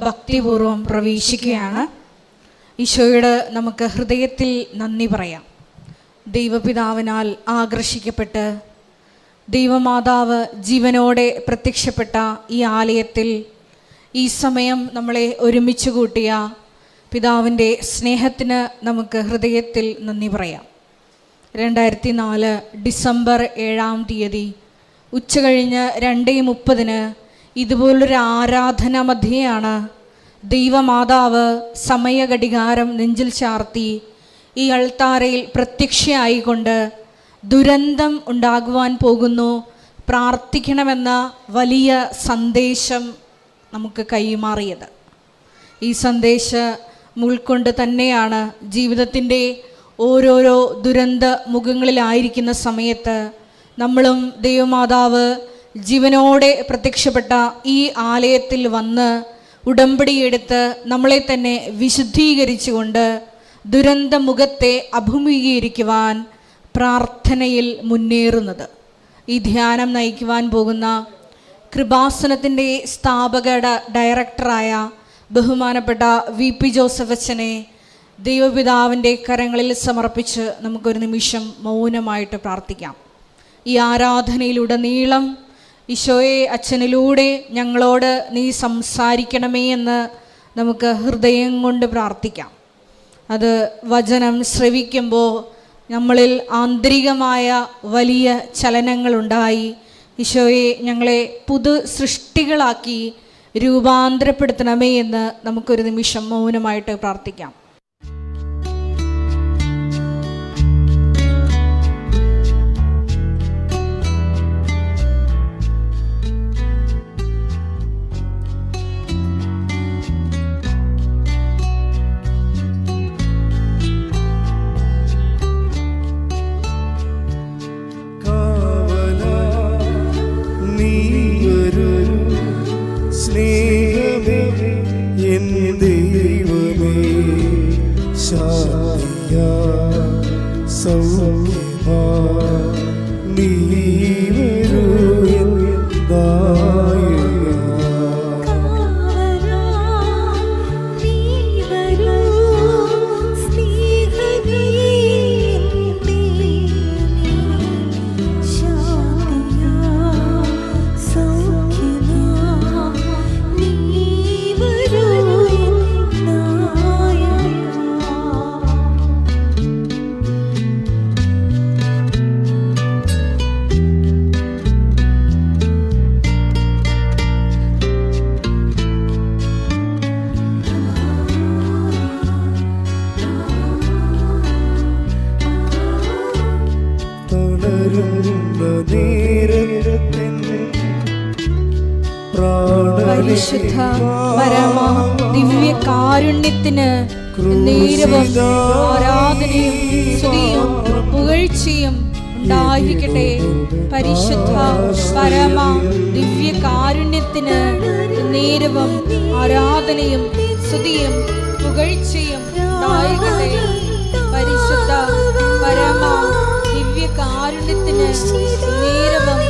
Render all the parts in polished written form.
ഭക്തിപൂർവം പ്രവേശിക്കുകയാണ്. ഈശോയോട് നമുക്ക് ഹൃദയത്തിൽ നന്ദി പറയാം. ദൈവപിതാവിനാൽ ആകർഷിക്കപ്പെട്ട് ദൈവമാതാവ് ജീവനോടെ പ്രത്യക്ഷപ്പെട്ട ഈ ആലയത്തിൽ ഈ സമയം നമ്മളെ ഒരുമിച്ച് കൂട്ടിയ പിതാവിൻ്റെ സ്നേഹത്തിന് നമുക്ക് ഹൃദയത്തിൽ നന്ദി പറയാം. 2004 ഡിസംബർ 7-ാം തീയതി ഉച്ചകഴിഞ്ഞ് 2:30 ഇതുപോലൊരു ആരാധന മധ്യയാണ് ദൈവമാതാവ് സമയഘടികാരം നെഞ്ചിൽ ചാർത്തി ഈ അൾത്താരയിൽ പ്രത്യക്ഷയായിക്കൊണ്ട് ദുരന്തം ഉണ്ടാകുവാൻ പോകുന്നു, പ്രാർത്ഥിക്കണമെന്ന വലിയ സന്ദേശം നമുക്ക് കൈമാറിയത്. ഈ സന്ദേശം ഉൾക്കൊണ്ട് തന്നെയാണ് ജീവിതത്തിൻ്റെ ഓരോരോ ദുരന്ത മുഖങ്ങളിലായിരിക്കുന്ന സമയത്ത് നമ്മളും ദൈവമാതാവ് ജീവനോടെ പ്രത്യക്ഷപ്പെട്ട ഈ ആലയത്തിൽ വന്ന് ഉടമ്പടിയെടുത്ത് നമ്മളെ തന്നെ വിശുദ്ധീകരിച്ചുകൊണ്ട് ദുരന്ത മുഖത്തെ അഭിമുഖീകരിക്കുവാൻ പ്രാർത്ഥനയിൽ മുന്നേറുന്നത്. ഈ ധ്യാനം നയിക്കുവാൻ പോകുന്ന കൃപാസനത്തിൻ്റെ സ്ഥാപക ഡയറക്ടറായ ബഹുമാനപ്പെട്ട VP ജോസഫ് അച്ഛനെ ദൈവപിതാവിൻ്റെ കരങ്ങളിൽ സമർപ്പിച്ച് നമുക്കൊരു നിമിഷം മൗനമായിട്ട് പ്രാർത്ഥിക്കാം. ഈ ആരാധനയിലുടനീളം ഈശോയെ അച്ഛനിലൂടെ ഞങ്ങളോട് നീ സംസാരിക്കണമേ എന്ന് നമുക്ക് ഹൃദയം കൊണ്ട് പ്രാർത്ഥിക്കാം. അത് വചനം ശ്രവിക്കുമ്പോൾ നമ്മളിൽ ആന്തരികമായ വലിയ ചലനങ്ങളുണ്ടായി ഈശോയെ ഞങ്ങളെ പുതു സൃഷ്ടികളാക്കി രൂപാന്തരപ്പെടുത്തണമേ എന്ന് നമുക്കൊരു നിമിഷം മൗനമായിട്ട് പ്രാർത്ഥിക്കാം. പരിശുദ്ധ പരമ ദിവ്യ കാരുണ്യത്തിന് നേരവും ആരാധനയും സ്തുതിയും പുകഴ്ചയും ഉണ്ടായിരിക്കട്ടെ. പരിശുദ്ധ പരമ ദിവ്യ കാരുണ്യത്തിന് നേരവും ആരാധനയും സ്തുതിയും പുകഴ്ചയും ഉണ്ടായിരിക്കട്ടെ. പരിശുദ്ധ പരമ ദിവ്യ കാരുണ്യത്തിന് നേരവും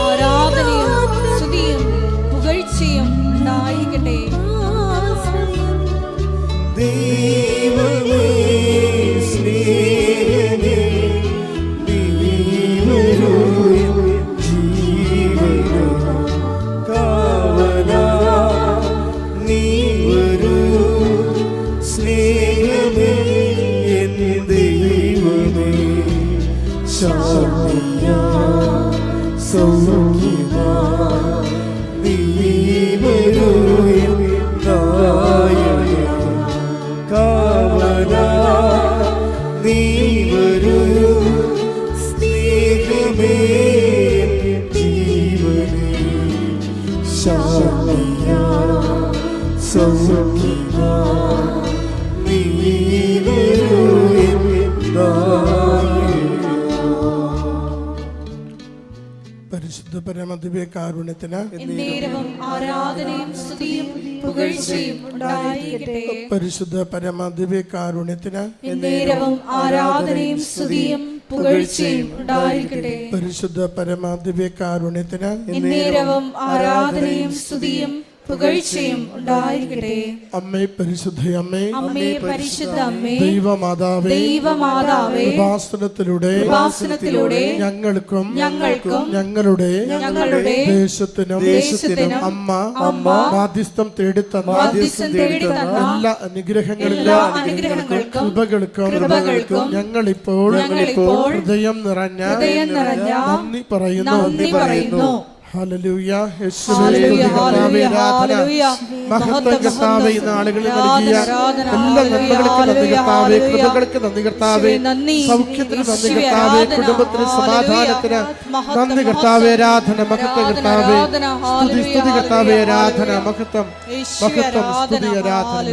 ആരാധനയും സ്തുതിയും പുകഴ്ചയും ഉണ്ടായിരിക്കട്ടെ. ദൈവമേ സ്നേഹമേ നീ വരൂ ജീവനേ കാവലാ നീ വരൂ സ്നേഹമേ എൻ ദൈവമേ ശാന്തിയാ സൗഖ്യമാ നീ വരൂ കാവലാ നീ വരൂ സ്നേഹമേ ജീവനേ ശാന്തിയാ സൗഖ്യമാ നീ വരൂ പരിശുദ്ധ പരമദിവ്യ കാരുണ്യത്തിന് ആരാധനയും സ്തുതിയും പുകഴ്ചയും ഉണ്ടായിരിക്കട്ടെ. പരിശുദ്ധ പരമദിവ്യ കാരുണ്യത്തിന് ആരാധനയും സ്തുതിയും പുകഴ്ചയും ഉണ്ടായിരിക്കട്ടെ. പരിശുദ്ധ പരമദിവ്യ കാരുണ്യത്തിന് ആരാധനയും സ്തുതിയും പുകഴ്ചയും ഉണ്ടായിരിക്കട്ടെ. അമ്മേ പരിശുദ്ധയമ്മേ, അമ്മേ പരിശുദ്ധ അമ്മേ, ദൈവമാതാവേ, ദൈവമാതാവേ, കൃപാസനത്തിലൂടെ ഞങ്ങൾക്കും ഞങ്ങളുടെ ദേശത്തിനും അമ്മ മാധ്യസ്ഥം തേടിത്തന്ന എല്ലാ അനുഗ്രഹങ്ങൾക്കും കൃപകൾക്കും ഞങ്ങളിപ്പോൾ ഹൃദയം നിറഞ്ഞ നന്ദി പറയുന്നു. ഹല്ലേലൂയ. യേശുവേ കർത്താവേ, ആരാധന. മഹത്വം കർത്താവേ, ഈ നാളുകളിൽ നൽകിയ എല്ലാ നന്മകൾക്കും നന്ദി കർത്താവേ, കൃപകൾക്ക് നന്ദി കർത്താവേ, സൗഖ്യത്തിന് നന്ദി കർത്താവേ, കുടുംബത്തിന് സമാധാനത്തിന് നന്ദി കർത്താവേ, ആരാധന. മഹത്വം കർത്താവേ, സ്തുതി കർത്താവേ, ആരാധന. മഹത്വം സ്തുതി ആരാധന.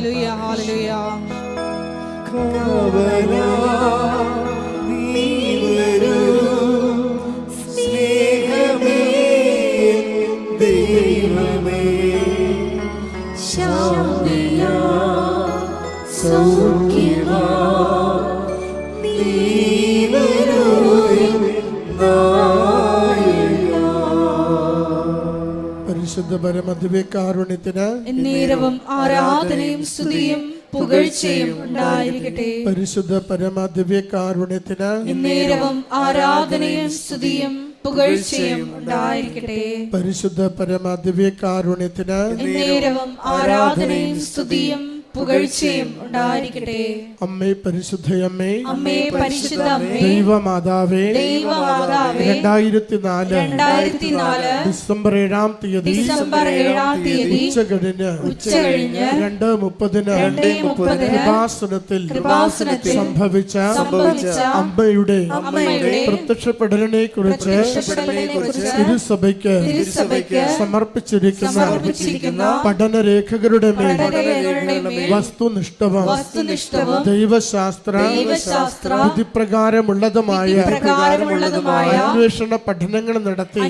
പരിശുദ്ധ പരമദിവ്യകാരുണ്യത്തിന് എന്നേരവും ആരാധനയും സ്തുതിയും പുകഴ്ചയും ഉണ്ടായിരിക്കട്ടെ. പരിശുദ്ധ പരമദിവ്യകാരുണ്യത്തിന് എന്നേരവും ആരാധനയും സ്തുതിയും പുകഴ്ചയും ഉണ്ടായിരിക്കട്ടെ. പരിശുദ്ധ പരമദിവ്യകാരുണ്യത്തിന് എന്നേരവും ആരാധനയും സ്തുതിയും പുകഴ്ചയും ഉണ്ടായിരിക്കട്ടെ. അമ്മേ പരിശുദ്ധയമ്മേ, അമ്മേ പരിശുദ്ധ അമ്മേ, ദൈവമാതാവേ, 2004 ഡിസംബർ 7-ാം തീയതി ഉച്ചകഴിഞ്ഞ് 2:30 കൃപാസനത്തിൽ സംഭവിച്ച അമ്മയുടെ പ്രത്യക്ഷപ്പെടലിനെ കുറിച്ച് തിരുസഭയ്ക്ക് സമർപ്പിച്ചിരിക്കുന്ന പഠനരേഖകളുടെ മേൽ വസ്തുനിഷ്ഠവും ദൈവശാസ്ത്ര വിധിപ്രകാരമുള്ളതുമായ അന്വേഷണ പഠനങ്ങൾ നടത്തി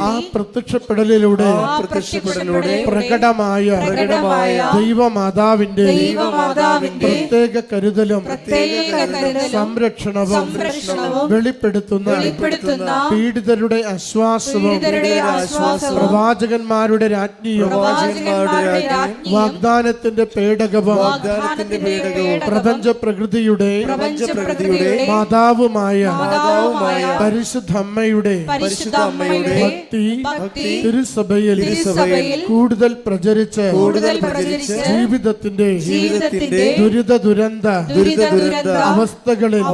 ആ പ്രത്യക്ഷപ്പെടലിലൂടെ പ്രകടമായ ദൈവമാതാവിന്റെ പ്രത്യേക കരുതലും സംരക്ഷണവും വെളിപ്പെടുത്തുന്ന പീഡിതരുടെ ആശ്വാസവും പ്രവാചകന്മാരുടെ രാജ്ഞിയും വാഗ്ദാനത്തിന്റെ പേടകവും പ്രപഞ്ച പ്രകൃതിയുടെ മാതാവുമായ പരിശുദ്ധമ്മയുടെ ഭക്തി തിരുസഭയിൽ കൂടുതൽ പ്രചരിച്ച് ജീവിതത്തിന്റെ ദുരിത അവസ്ഥകളിൽ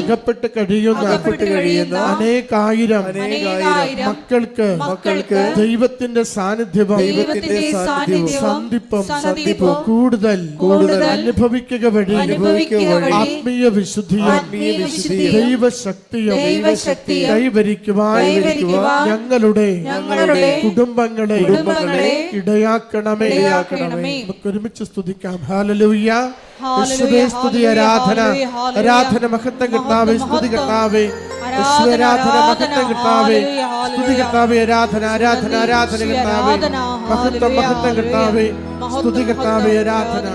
അകപ്പെട്ട് കഴിയുന്ന അനേകായിരം മക്കൾക്ക് ദൈവത്തിന്റെ സാന്നിധ്യവും സന്ധിപ്പും കൂടുതൽ അനുഭവിക്കുക വഴി ആത്മീയ വിശുദ്ധിയും ദൈവശക്തിയും കൈവരിക്കുവാൻ ഞങ്ങളുടെ കുടുംബങ്ങളെ ഇടയാക്കണമേ. നമുക്ക് ഒരുമിച്ച് സ്തുതിക്കാം. ഹല്ലേലൂയ. യേശുവേ സ്തുതി, ആരാധന. ആരാധന മഹത്വം കർത്താവേ, സ്തുതി കർത്താവേ. യേശുവേ ആരാധന, മഹത്വം കർത്താവേ, സ്തുതി കർത്താവേ. ആരാധന കർത്താവേ, മഹത്വം കർത്താവേ, സ്തുതി കർത്താവേ. ആരാധന.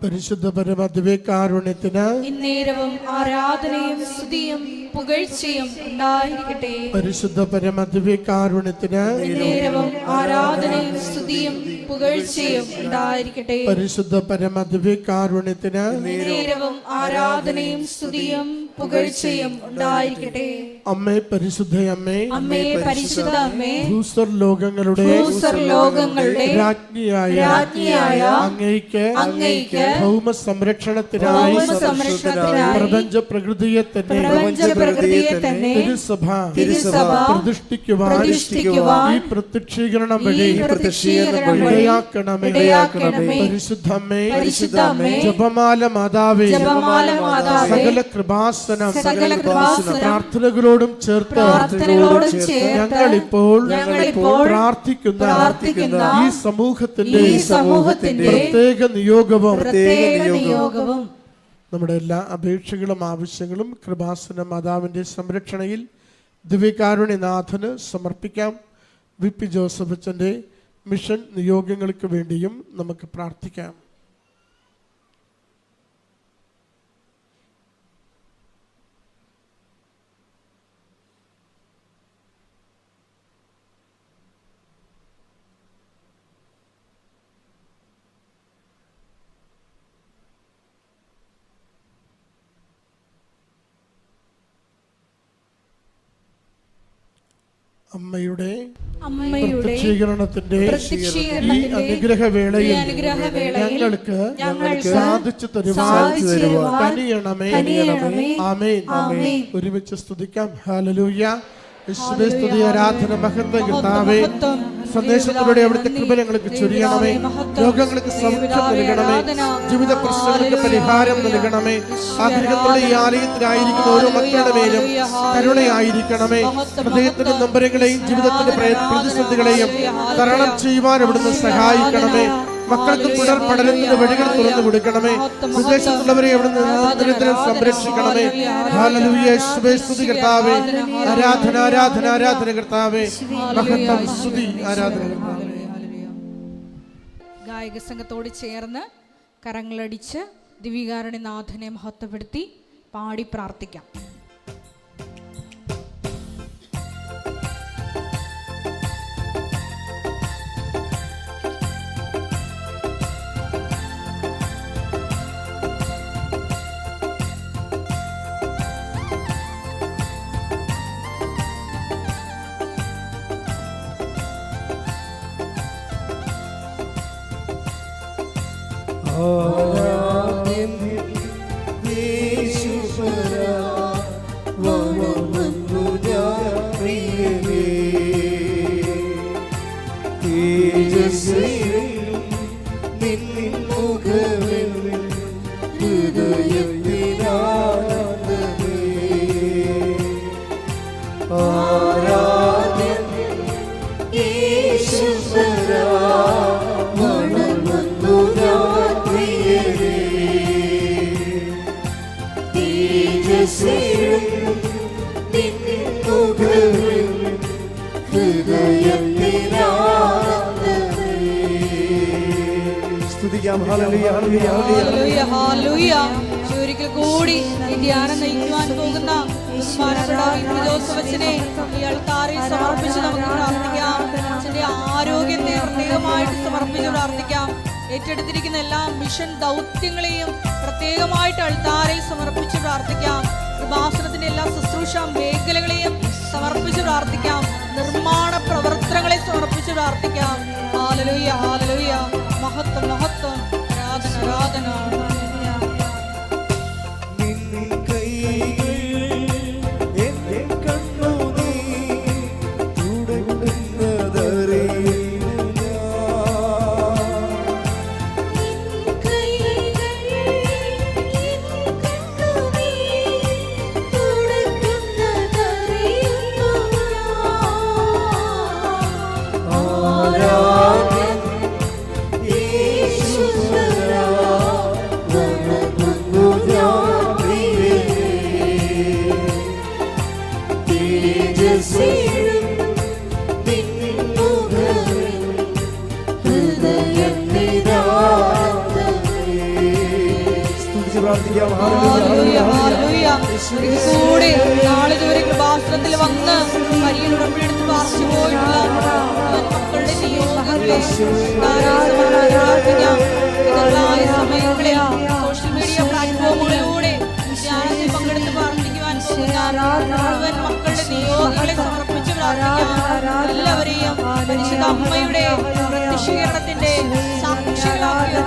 പരിശുദ്ധ പരമദിവ്യകാരുണ്യത്തിന് എന്നേരവും ആരാധനയും സ്തുതിയും പുകഴ്ചയും ഉണ്ടായിരിക്കട്ടെ. പരിശുദ്ധ പരമദിവ്യകാരുണ്യത്തിന് എന്നേരവും ആരാധനയും സ്തുതിയും പുകഴ്ചയും ഉണ്ടായിരിക്കട്ടെ. പരിശുദ്ധ പരമദിവ്യകാരുണ്യത്തിന് എന്നേരവും ആരാധനയും സ്തുതിയും പുകഴ്ചയും ഉണ്ടായിരിക്കട്ടെ. അമ്മേ പരിശുദ്ധയമ്മേ, അമ്മേ പരിശുദ്ധ അമ്മേ, ഭൂസ്വർ ലോകങ്ങളുടെ രാജ്ഞിയായ അങ്ങയ്ക്ക് ഭൗമ സംരക്ഷണത്തിനായി പ്രപഞ്ച പ്രകൃതിയെ തന്നെ തിരുസഭ പ്രതിഷ്ഠിക്കുവാൻ ഈ പ്രത്യക്ഷീകരണം വഴി ഇടയാക്കണമേ. പരിശുദ്ധമ്മേ, ജപമാല മാതാവേ, സകല കൃപാസന കൃപാസനം സകല കൃപാസനം പ്രാർത്ഥനകളോടും ചേർത്ത് ഞങ്ങളിപ്പോൾ പ്രാർത്ഥിക്കുന്ന ഈ സമൂഹത്തിന്റെ പ്രത്യേക നിയോഗവും നമ്മുടെ എല്ലാ അപേക്ഷകളും ആവശ്യങ്ങളും കൃപാസന മാതാവിന്റെ സംരക്ഷണയിൽ ദിവ്യകാരുണ്യനാഥന് സമർപ്പിക്കാം. വി.പി. ജോസഫ് അച്ഛൻ്റെ മിഷൻ നിയോഗങ്ങൾക്ക് വേണ്ടിയും നമുക്ക് പ്രാർത്ഥിക്കാം. അമ്മയുടെ പ്രത്യക്ഷീകരണത്തിന്റെ ഈ അനുഗ്രഹവേളയിൽ ഞങ്ങൾക്ക് സാധിച്ചു തരുവാൻ കനിയണമേ. ആമേൻ. ഒരുമിച്ച് സ്തുതിക്കാം. ഹല്ലേലൂയ. യേശുവേ സ്തുതി, ആരാധന, മഹത്വം കർത്താവേ. സന്ദേശത്തിലൂടെ അവിടുത്തെ കൃപ ഞങ്ങൾക്ക് ചൊരിയണമേ. രോഗങ്ങൾക്ക് സൗഖ്യം നൽകണമേ. ജീവിത പ്രശ്നങ്ങൾക്ക് പരിഹാരം നൽകണമേ. ആഗ്രഹത്തോടെ ഈ ആലയത്തിലായിരിക്കുന്ന ഓരോ മക്കളുടെ മേലും കരുണയായിരിക്കണമേ. ഹൃദയത്തിന്റെ നൊമ്പരങ്ങളെയും ജീവിതത്തിന്റെ പ്രതിസന്ധികളെയും തരണം ചെയ്യുവാൻ അവിടുന്ന് സഹായിക്കണമേ. മക്കൾക്ക് തുടർ പഠനത്തിന്റെ വഴികൾ തുറന്നു കൊടുക്കണമേ. വിദേശത്തുള്ളവരെ അവിടുന്ന് നിരന്തരം സംരക്ഷിക്കണമേ. ഹല്ലേലൂയ. യേശുവേ സ്തുതി കർത്താവേ. ആരാധന ആരാധന ആരാധന കർത്താവേ. മഹത്വം സ്തുതി ആരാധന കർത്താവേ. ഗായക സംഘത്തോട് ചേർന്ന് കരങ്ങളടിച്ച് ദിവ്യകാരുണ്യനാഥനെ മഹത്വപ്പെടുത്തി പാടി പ്രാർത്ഥിക്കാം. ഒരിക്കൽ കൂടി ഈ ധ്യാനം നയിക്കുവാൻ പോകുന്ന ജോസഫച്ചനെ ഈ അൾത്താറിൽ സമർപ്പിച്ച് നമുക്ക് പ്രാർത്ഥിക്കാം. അച്ഛന്റെ ആരോഗ്യത്തെ പ്രത്യേകമായിട്ട് സമർപ്പിച്ച് പ്രാർത്ഥിക്കാം. ഏറ്റെടുത്തിരിക്കുന്ന എല്ലാ മിഷൻ ദൗത്യങ്ങളെയും പ്രത്യേകമായിട്ട് അൾത്താറിൽ സമർപ്പിച്ച് പ്രാർത്ഥിക്കാം. കൃപാസനത്തിന്റെ എല്ലാ ശുശ്രൂഷ മേഖലകളെയും സമർപ്പിച്ച് പ്രാർത്ഥിക്കാം. നിർമ്മാണ പ്രവർത്തനങ്ങളെ സമർപ്പിച്ച് പ്രാർത്ഥിക്കാം. ഹല്ലേലൂയ ഹല്ലേലൂയ. മഹത്വം മഹത്വം. ആരാധന ആരാധന. കൂടെ നാളിതുവരെ കൃപാസനത്തിൽ വന്ന് കരിയിൽ ഉടമ്പടിയെടുത്ത് പാർച്ചു പോയിട്ടുള്ള മക്കളുടെ നിയോഗങ്ങളെ സമയങ്ങളിൽ സോഷ്യൽ മീഡിയ പ്ലാറ്റ്ഫോമുകളിലൂടെ ധ്യാനത്തിൽ പങ്കെടുത്ത് പ്രാർത്ഥിക്കുവാൻ മുഴുവൻ മക്കളുടെ നിയോഗങ്ങളെ സമർപ്പിച്ച് പ്രാർത്ഥിക്കാം. എല്ലാവരെയും പരിശുദ്ധ അമ്മയുടെ പ്രത്യക്ഷീകരണത്തിന്റെ സാക്ഷികളാക്കി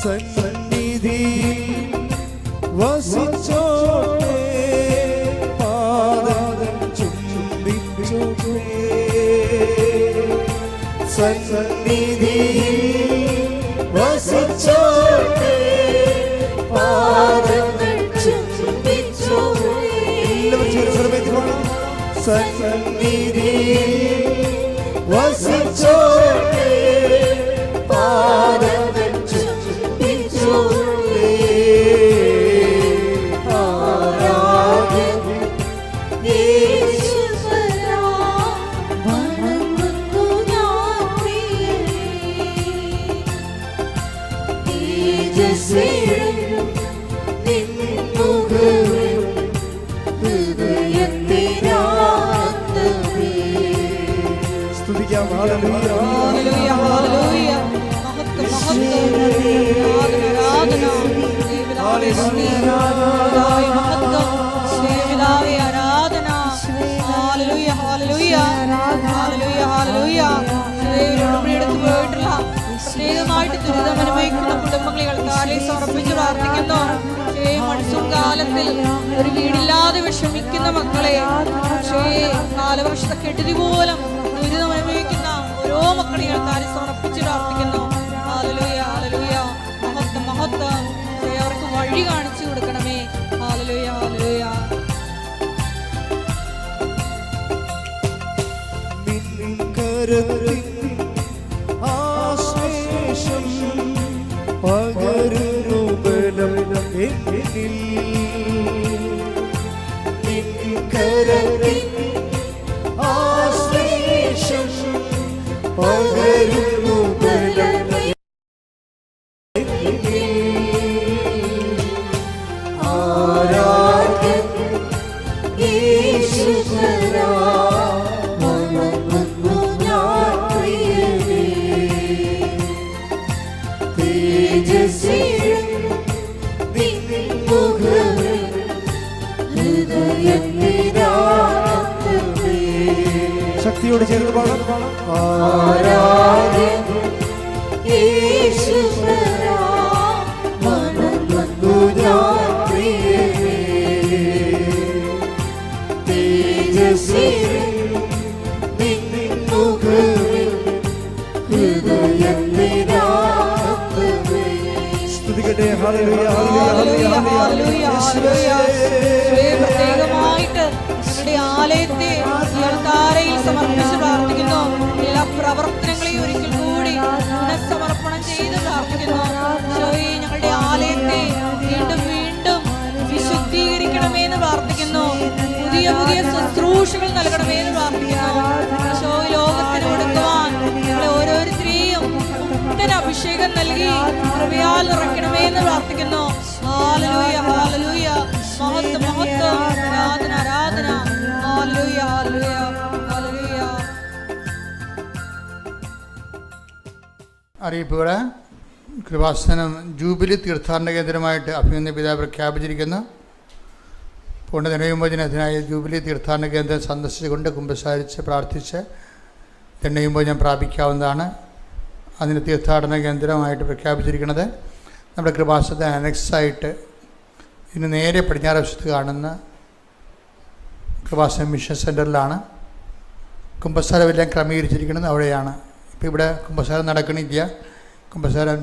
സന്നിധി വസിച്ചോട്ടെ, പാദം ചുംബിച്ചോട്ടെ, സന്നിധിയിൽ വസിച്ചോട്ടെ, പാദങ്ങൾ ചുംബിച്ചോട്ടെ. എല്ലാവരും ചേർന്ന് സ്വരമേറ്റി പാടാം. സന്നിധിയിൽ വസിച്ചോട്ടെ, പാദങ്ങൾ ചുംബിച്ചോട്ടെ. ആരാധന യേശുവരാ, വണങ്ങുന്നു ഞാൻ പ്രിയനേ. തേജസ്സേഴും നിൻ മുഖവും ഹൃദയത്തിനാനന്ദമേ. സ്തുതിക്കാം. ഹല്ലേലൂയ. ഹല്ലേലൂയ, ഹല്ലേലൂയ. മഹത്വം, മഹത്വം. ആരാധന, ആരാധന. ദൈവനാമത്തിനായി മഹത്വം. ദൈവനാമേ ആരാധന. ഹല്ലേലൂയ, ഹല്ലേലൂയ. ഹല്ലേലൂയ, ഹല്ലേലൂയ. ദൈവം എടുത്തു പോയിട്ടുള്ള പ്രത്യേകമായിട്ട് ദുരിതം അനുഭവിക്കുന്ന കുടുംബങ്ങളെ കാലിൽ സമർപ്പിച്ച് പ്രാർത്ഥിക്കുന്നു. മൺസൂൺ കാലത്തിൽ ഒരു വീടില്ലാതെ വിഷമിക്കുന്ന മക്കളെ, കാലവർഷത്തെ കെടുതി പോലും ദുരിതം അനുഭവിക്കുന്ന ഓരോ മക്കളെയും കാലിൽ സമർപ്പിച്ച് പ്രാർത്ഥിക്കുന്നു. ഹല്ലേലൂയ, ഹല്ലേലൂയ. മഹത്വം, മഹത്വം. അവർക്ക് വഴി കാണിച്ചു കൊടുക്കണമേ. ഹല്ലേലൂയ, ഹല്ലേലൂയ. നിൻ കരത്തിൽ ആശ്ലേഷം പകരുന്നു ബലം എന്നിൽ. നിൻ കരത്തിൽ ആശ്ലേഷം പകരുന്നു ബലം എന്നിൽ. ആരാധന യേശുവരാ, വണങ്ങുന്നു ഞാൻ പ്രിയനേ. തേജസ്സേഴും നിൻ മുഖവും ഹൃദയത്തിനാനന്ദമേ. ശക്തിയോട് ചേർന്ന് പാടാം. ആരാധന യേശുവരാ, വണങ്ങുന്നു ഞാൻ പ്രിയനേ. തേജസ്സേഴും നിൻ മുഖവും ഹൃദയത്തിനാനന്ദമേ. സ്തുതിക്കട്ടെ. ഹല്ലേലൂയ, ഹല്ലേലൂയ, ഹല്ലേലൂയ. പ്രത്യേകമായിട്ട് നമ്മുടെ ആലയത്തെ താരയിൽ സമർപ്പിച്ച് പ്രാർത്ഥിക്കുന്നു. എല്ലാ പ്രവർത്തനങ്ങളെയും ഒരിക്കൽ കൂടി പുനഃസമർപ്പണം ചെയ്ത് പ്രാർത്ഥിക്കുന്നു. ഞങ്ങളുടെ ആലയത്തെ വീണ്ടും വീണ്ടും വിശുദ്ധീകരിക്കണമേ എന്ന് പ്രാർത്ഥിക്കുന്നു. പുതിയ പുതിയ ശുശ്രൂഷകൾ നൽകണമേ എന്ന് പ്രാർത്ഥിക്കുന്നു. ലോകത്തിന് കൊടുക്കുവാൻ നമ്മളെ ഓരോരുത്തരെയും പുത്തൻ അഭിഷേകം നൽകി കൃപയാൽ നിറയ്ക്കണമേ എന്ന് പ്രാർത്ഥിക്കുന്നു. ഹല്ലേലൂയ, ഹല്ലേലൂയ. മഹത്വം, മഹത്വം. ആരാധന, ആരാധന. ഹല്ലേലൂയ, ഹല്ലേലൂയ, ഹല്ലേലൂയ. അറിയിപ്പുകൾ. കൃപാസനം ജൂബിലി തീർത്ഥാടന കേന്ദ്രമായിട്ട് അഭിനന്ദ പിതാവ് പ്രഖ്യാപിച്ചിരിക്കുന്നു. പുണ്യദിനവിമോചനത്തിനായി ജൂബിലി തീർത്ഥാടന കേന്ദ്രം സന്ദർശിച്ചുകൊണ്ട് കുമ്പസാരിച്ച് പ്രാർത്ഥിച്ച് ദിനവിമോചനം പ്രാപിക്കാവുന്നതാണ്. അതിന് തീർത്ഥാടന കേന്ദ്രമായിട്ട് പ്രഖ്യാപിച്ചിരിക്കുന്നത് നമ്മുടെ കൃപാസനത്തിന് അനക്സായിട്ട് ഇതിന് നേരെ പടിഞ്ഞാറ് വശത്ത് കാണുന്ന കൃപാസനം മിഷൻ സെൻറ്ററിലാണ്. കുമ്പസാരമെല്ലാം ക്രമീകരിച്ചിരിക്കുന്നത് അവിടെയാണ്. ഇപ്പോൾ ഇവിടെ കുമ്പസാരം നടക്കണില്ല. കുമ്പസാരം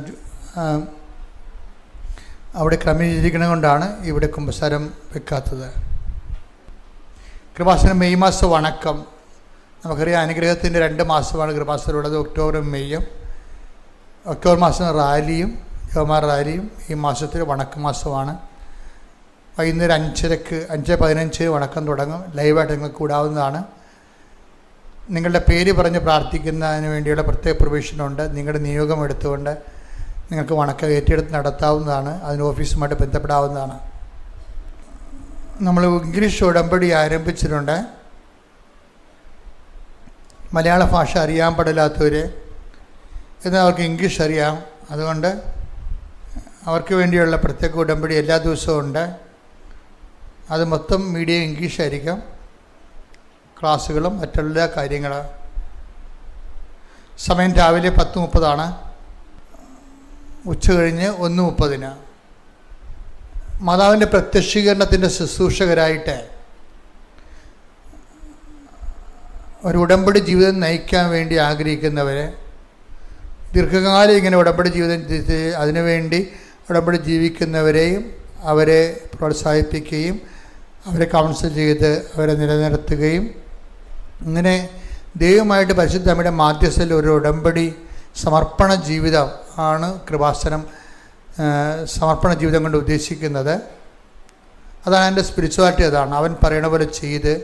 അവിടെ ക്രമീകരിച്ചിരിക്കുന്നത് കൊണ്ടാണ് ഇവിടെ കുമ്പസാരം വെക്കാത്തത്. കൃപാസനം മെയ് മാസ വണക്കം. നമുക്കറിയാം അനുഗ്രഹത്തിൻ്റെ 2 മാസമാണ് കൃപാസനമുള്ളത്, ഒക്ടോബറും മെയ്യും. ഒക്ടോബർ മാസം റാലിയും ജവമാർ റാലിയും ഈ മാസത്തിൽ വണക്ക മാസമാണ്. വൈകുന്നേരം 5:15 വണക്കം തുടങ്ങും. ലൈവായിട്ട് നിങ്ങൾക്ക് കൂടാവുന്നതാണ്. നിങ്ങളുടെ പേര് പറഞ്ഞ് പ്രാർത്ഥിക്കുന്നതിന് വേണ്ടിയുള്ള പ്രത്യേക പ്രൊവിഷനുണ്ട്. നിങ്ങളുടെ നിയോഗം എടുത്തുകൊണ്ട് നിങ്ങൾക്ക് വണക്കം ഏറ്റെടുത്ത് നടത്താവുന്നതാണ്. അതിന് ഓഫീസുമായിട്ട് ബന്ധപ്പെടാവുന്നതാണ്. നമ്മൾ ഇംഗ്ലീഷ് ഉടമ്പടി ആരംഭിച്ചിട്ടുണ്ട്. മലയാള ഭാഷ അറിയാൻ പാടില്ലാത്തവർ, എന്നാൽ അവർക്ക് ഇംഗ്ലീഷ് അറിയാം. അതുകൊണ്ട് അവർക്ക് വേണ്ടിയുള്ള പ്രത്യേക ഉടമ്പടി എല്ലാ ദിവസവും ഉണ്ട്. അത് മൊത്തം മീഡിയം ഇംഗ്ലീഷായിരിക്കും. ക്ലാസ്സുകളും മറ്റെല്ലാ കാര്യങ്ങളും. സമയം രാവിലെ 10:30. ഉച്ച കഴിഞ്ഞ് 1:30. മാതാവിൻ്റെ പ്രത്യക്ഷീകരണത്തിൻ്റെ ശുശ്രൂഷകരായിട്ട് ഒരു ഉടമ്പടി ജീവിതം നയിക്കാൻ വേണ്ടി ആഗ്രഹിക്കുന്നവർ ദീർഘകാലം ഇങ്ങനെ ഉടമ്പടി ജീവിതം അതിനുവേണ്ടി ഉടമ്പടി ജീവിക്കുന്നവരെയും അവരെ പ്രോത്സാഹിപ്പിക്കുകയും അവരെ കൗൺസിൽ ചെയ്ത് അവരെ നിലനിർത്തുകയും ഇങ്ങനെ ദൈവമായിട്ട് പരിശുദ്ധ അമ്മയുടെ മാധ്യസ്ഥയിൽ ഒരു ഉടമ്പടി സമർപ്പണ ജീവിതം ആണ് കൃപാസനം സമർപ്പണ ജീവിതം കൊണ്ട് ഉദ്ദേശിക്കുന്നത്. അതാണ് എൻ്റെ സ്പിരിച്വാലിറ്റി. അതാണ് അവൻ പറയണ പോലെ ചെയ്ത്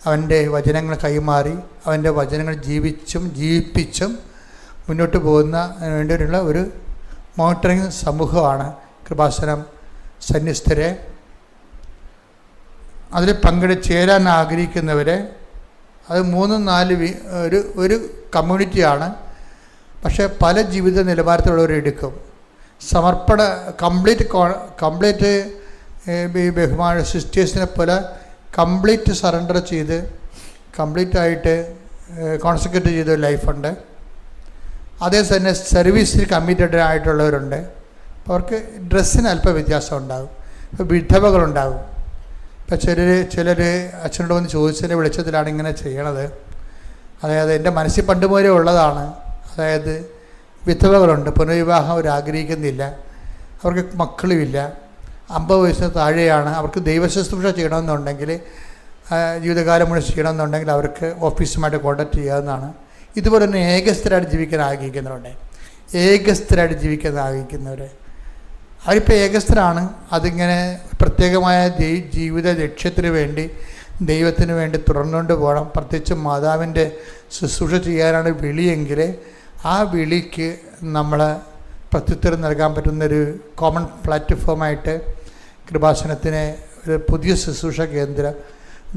അവൻ്റെ വചനങ്ങൾ കൈമാറി അവൻ്റെ വചനങ്ങൾ ജീവിപ്പിച്ചും മുന്നോട്ട് പോകുന്ന വേണ്ടിയുള്ള ഒരു മോണിറ്ററിങ് സമൂഹമാണ് കൃപാസനം സന്യസ്തരെ. അതിൽ ചേരാൻ ആഗ്രഹിക്കുന്നവരെ അത് 3-4 ഒരു കമ്മ്യൂണിറ്റിയാണ്. പക്ഷേ പല ജീവിത നിലവാരത്തിലുള്ളവരെടുക്കും. സമർപ്പണ കംപ്ലീറ്റ് ബഹുമാന സിസ്റ്റേഴ്സിനെ പോലെ കംപ്ലീറ്റ് സറണ്ടർ ചെയ്ത് കംപ്ലീറ്റായിട്ട് കോൺസെൻട്രേറ്റ് ചെയ്ത ലൈഫുണ്ട്. അതേസമയം സർവീസിൽ കമ്മിറ്റഡ് ആയിട്ടുള്ളവരുണ്ട്. അപ്പോൾ അവർക്ക് ഡ്രസ്സിന് അല്പം വ്യത്യാസം ഉണ്ടാകും. ഇപ്പോൾ വിധവകളുണ്ടാകും. ഇപ്പോൾ ചിലർ അച്ഛനോട് വന്ന് ചോദിച്ചതിൻ്റെ വെളിച്ചത്തിലാണ് ഇങ്ങനെ ചെയ്യണത്. അതായത് എൻ്റെ മനസ്സിൽ പണ്ട് മുതലേ ഉള്ളതാണ്. അതായത് വിധവകളുണ്ട്, പുനർവിവാഹം അവർ ആഗ്രഹിക്കുന്നില്ല, അവർക്ക് മക്കളുമില്ല, 50 വയസ്സിന് താഴെയാണ്. അവർക്ക് ദൈവശുശ്രൂഷ ചെയ്യണമെന്നുണ്ടെങ്കിൽ ജീവിതകാലം മുഴുവൻ ചെയ്യണമെന്നുണ്ടെങ്കിൽ അവർക്ക് ഓഫീസുമായിട്ട് കോൺടാക്ട് ചെയ്യാവുന്നതാണ്. ഇതുപോലെ തന്നെ ഏകസ്ഥരായിട്ട് ജീവിക്കാൻ ആഗ്രഹിക്കുന്നവർ അവരിപ്പോൾ ഏകസ്ഥരാണ്. അതിങ്ങനെ പ്രത്യേകമായ ജീവിത ലക്ഷ്യത്തിന് വേണ്ടി ദൈവത്തിന് വേണ്ടി തുറന്നുകൊണ്ട് പോകണം. പ്രത്യേകിച്ച് മാതാവിൻ്റെ ശുശ്രൂഷ ചെയ്യാനാണ് വിളിയെങ്കിൽ ആ വിളിക്ക് നമ്മൾ പ്രത്യുത്തരം നൽകാൻ പറ്റുന്നൊരു കോമൺ പ്ലാറ്റ്ഫോമായിട്ട് കൃപാസനത്തിനെ ഒരു പുതിയ ശുശ്രൂഷ കേന്ദ്രം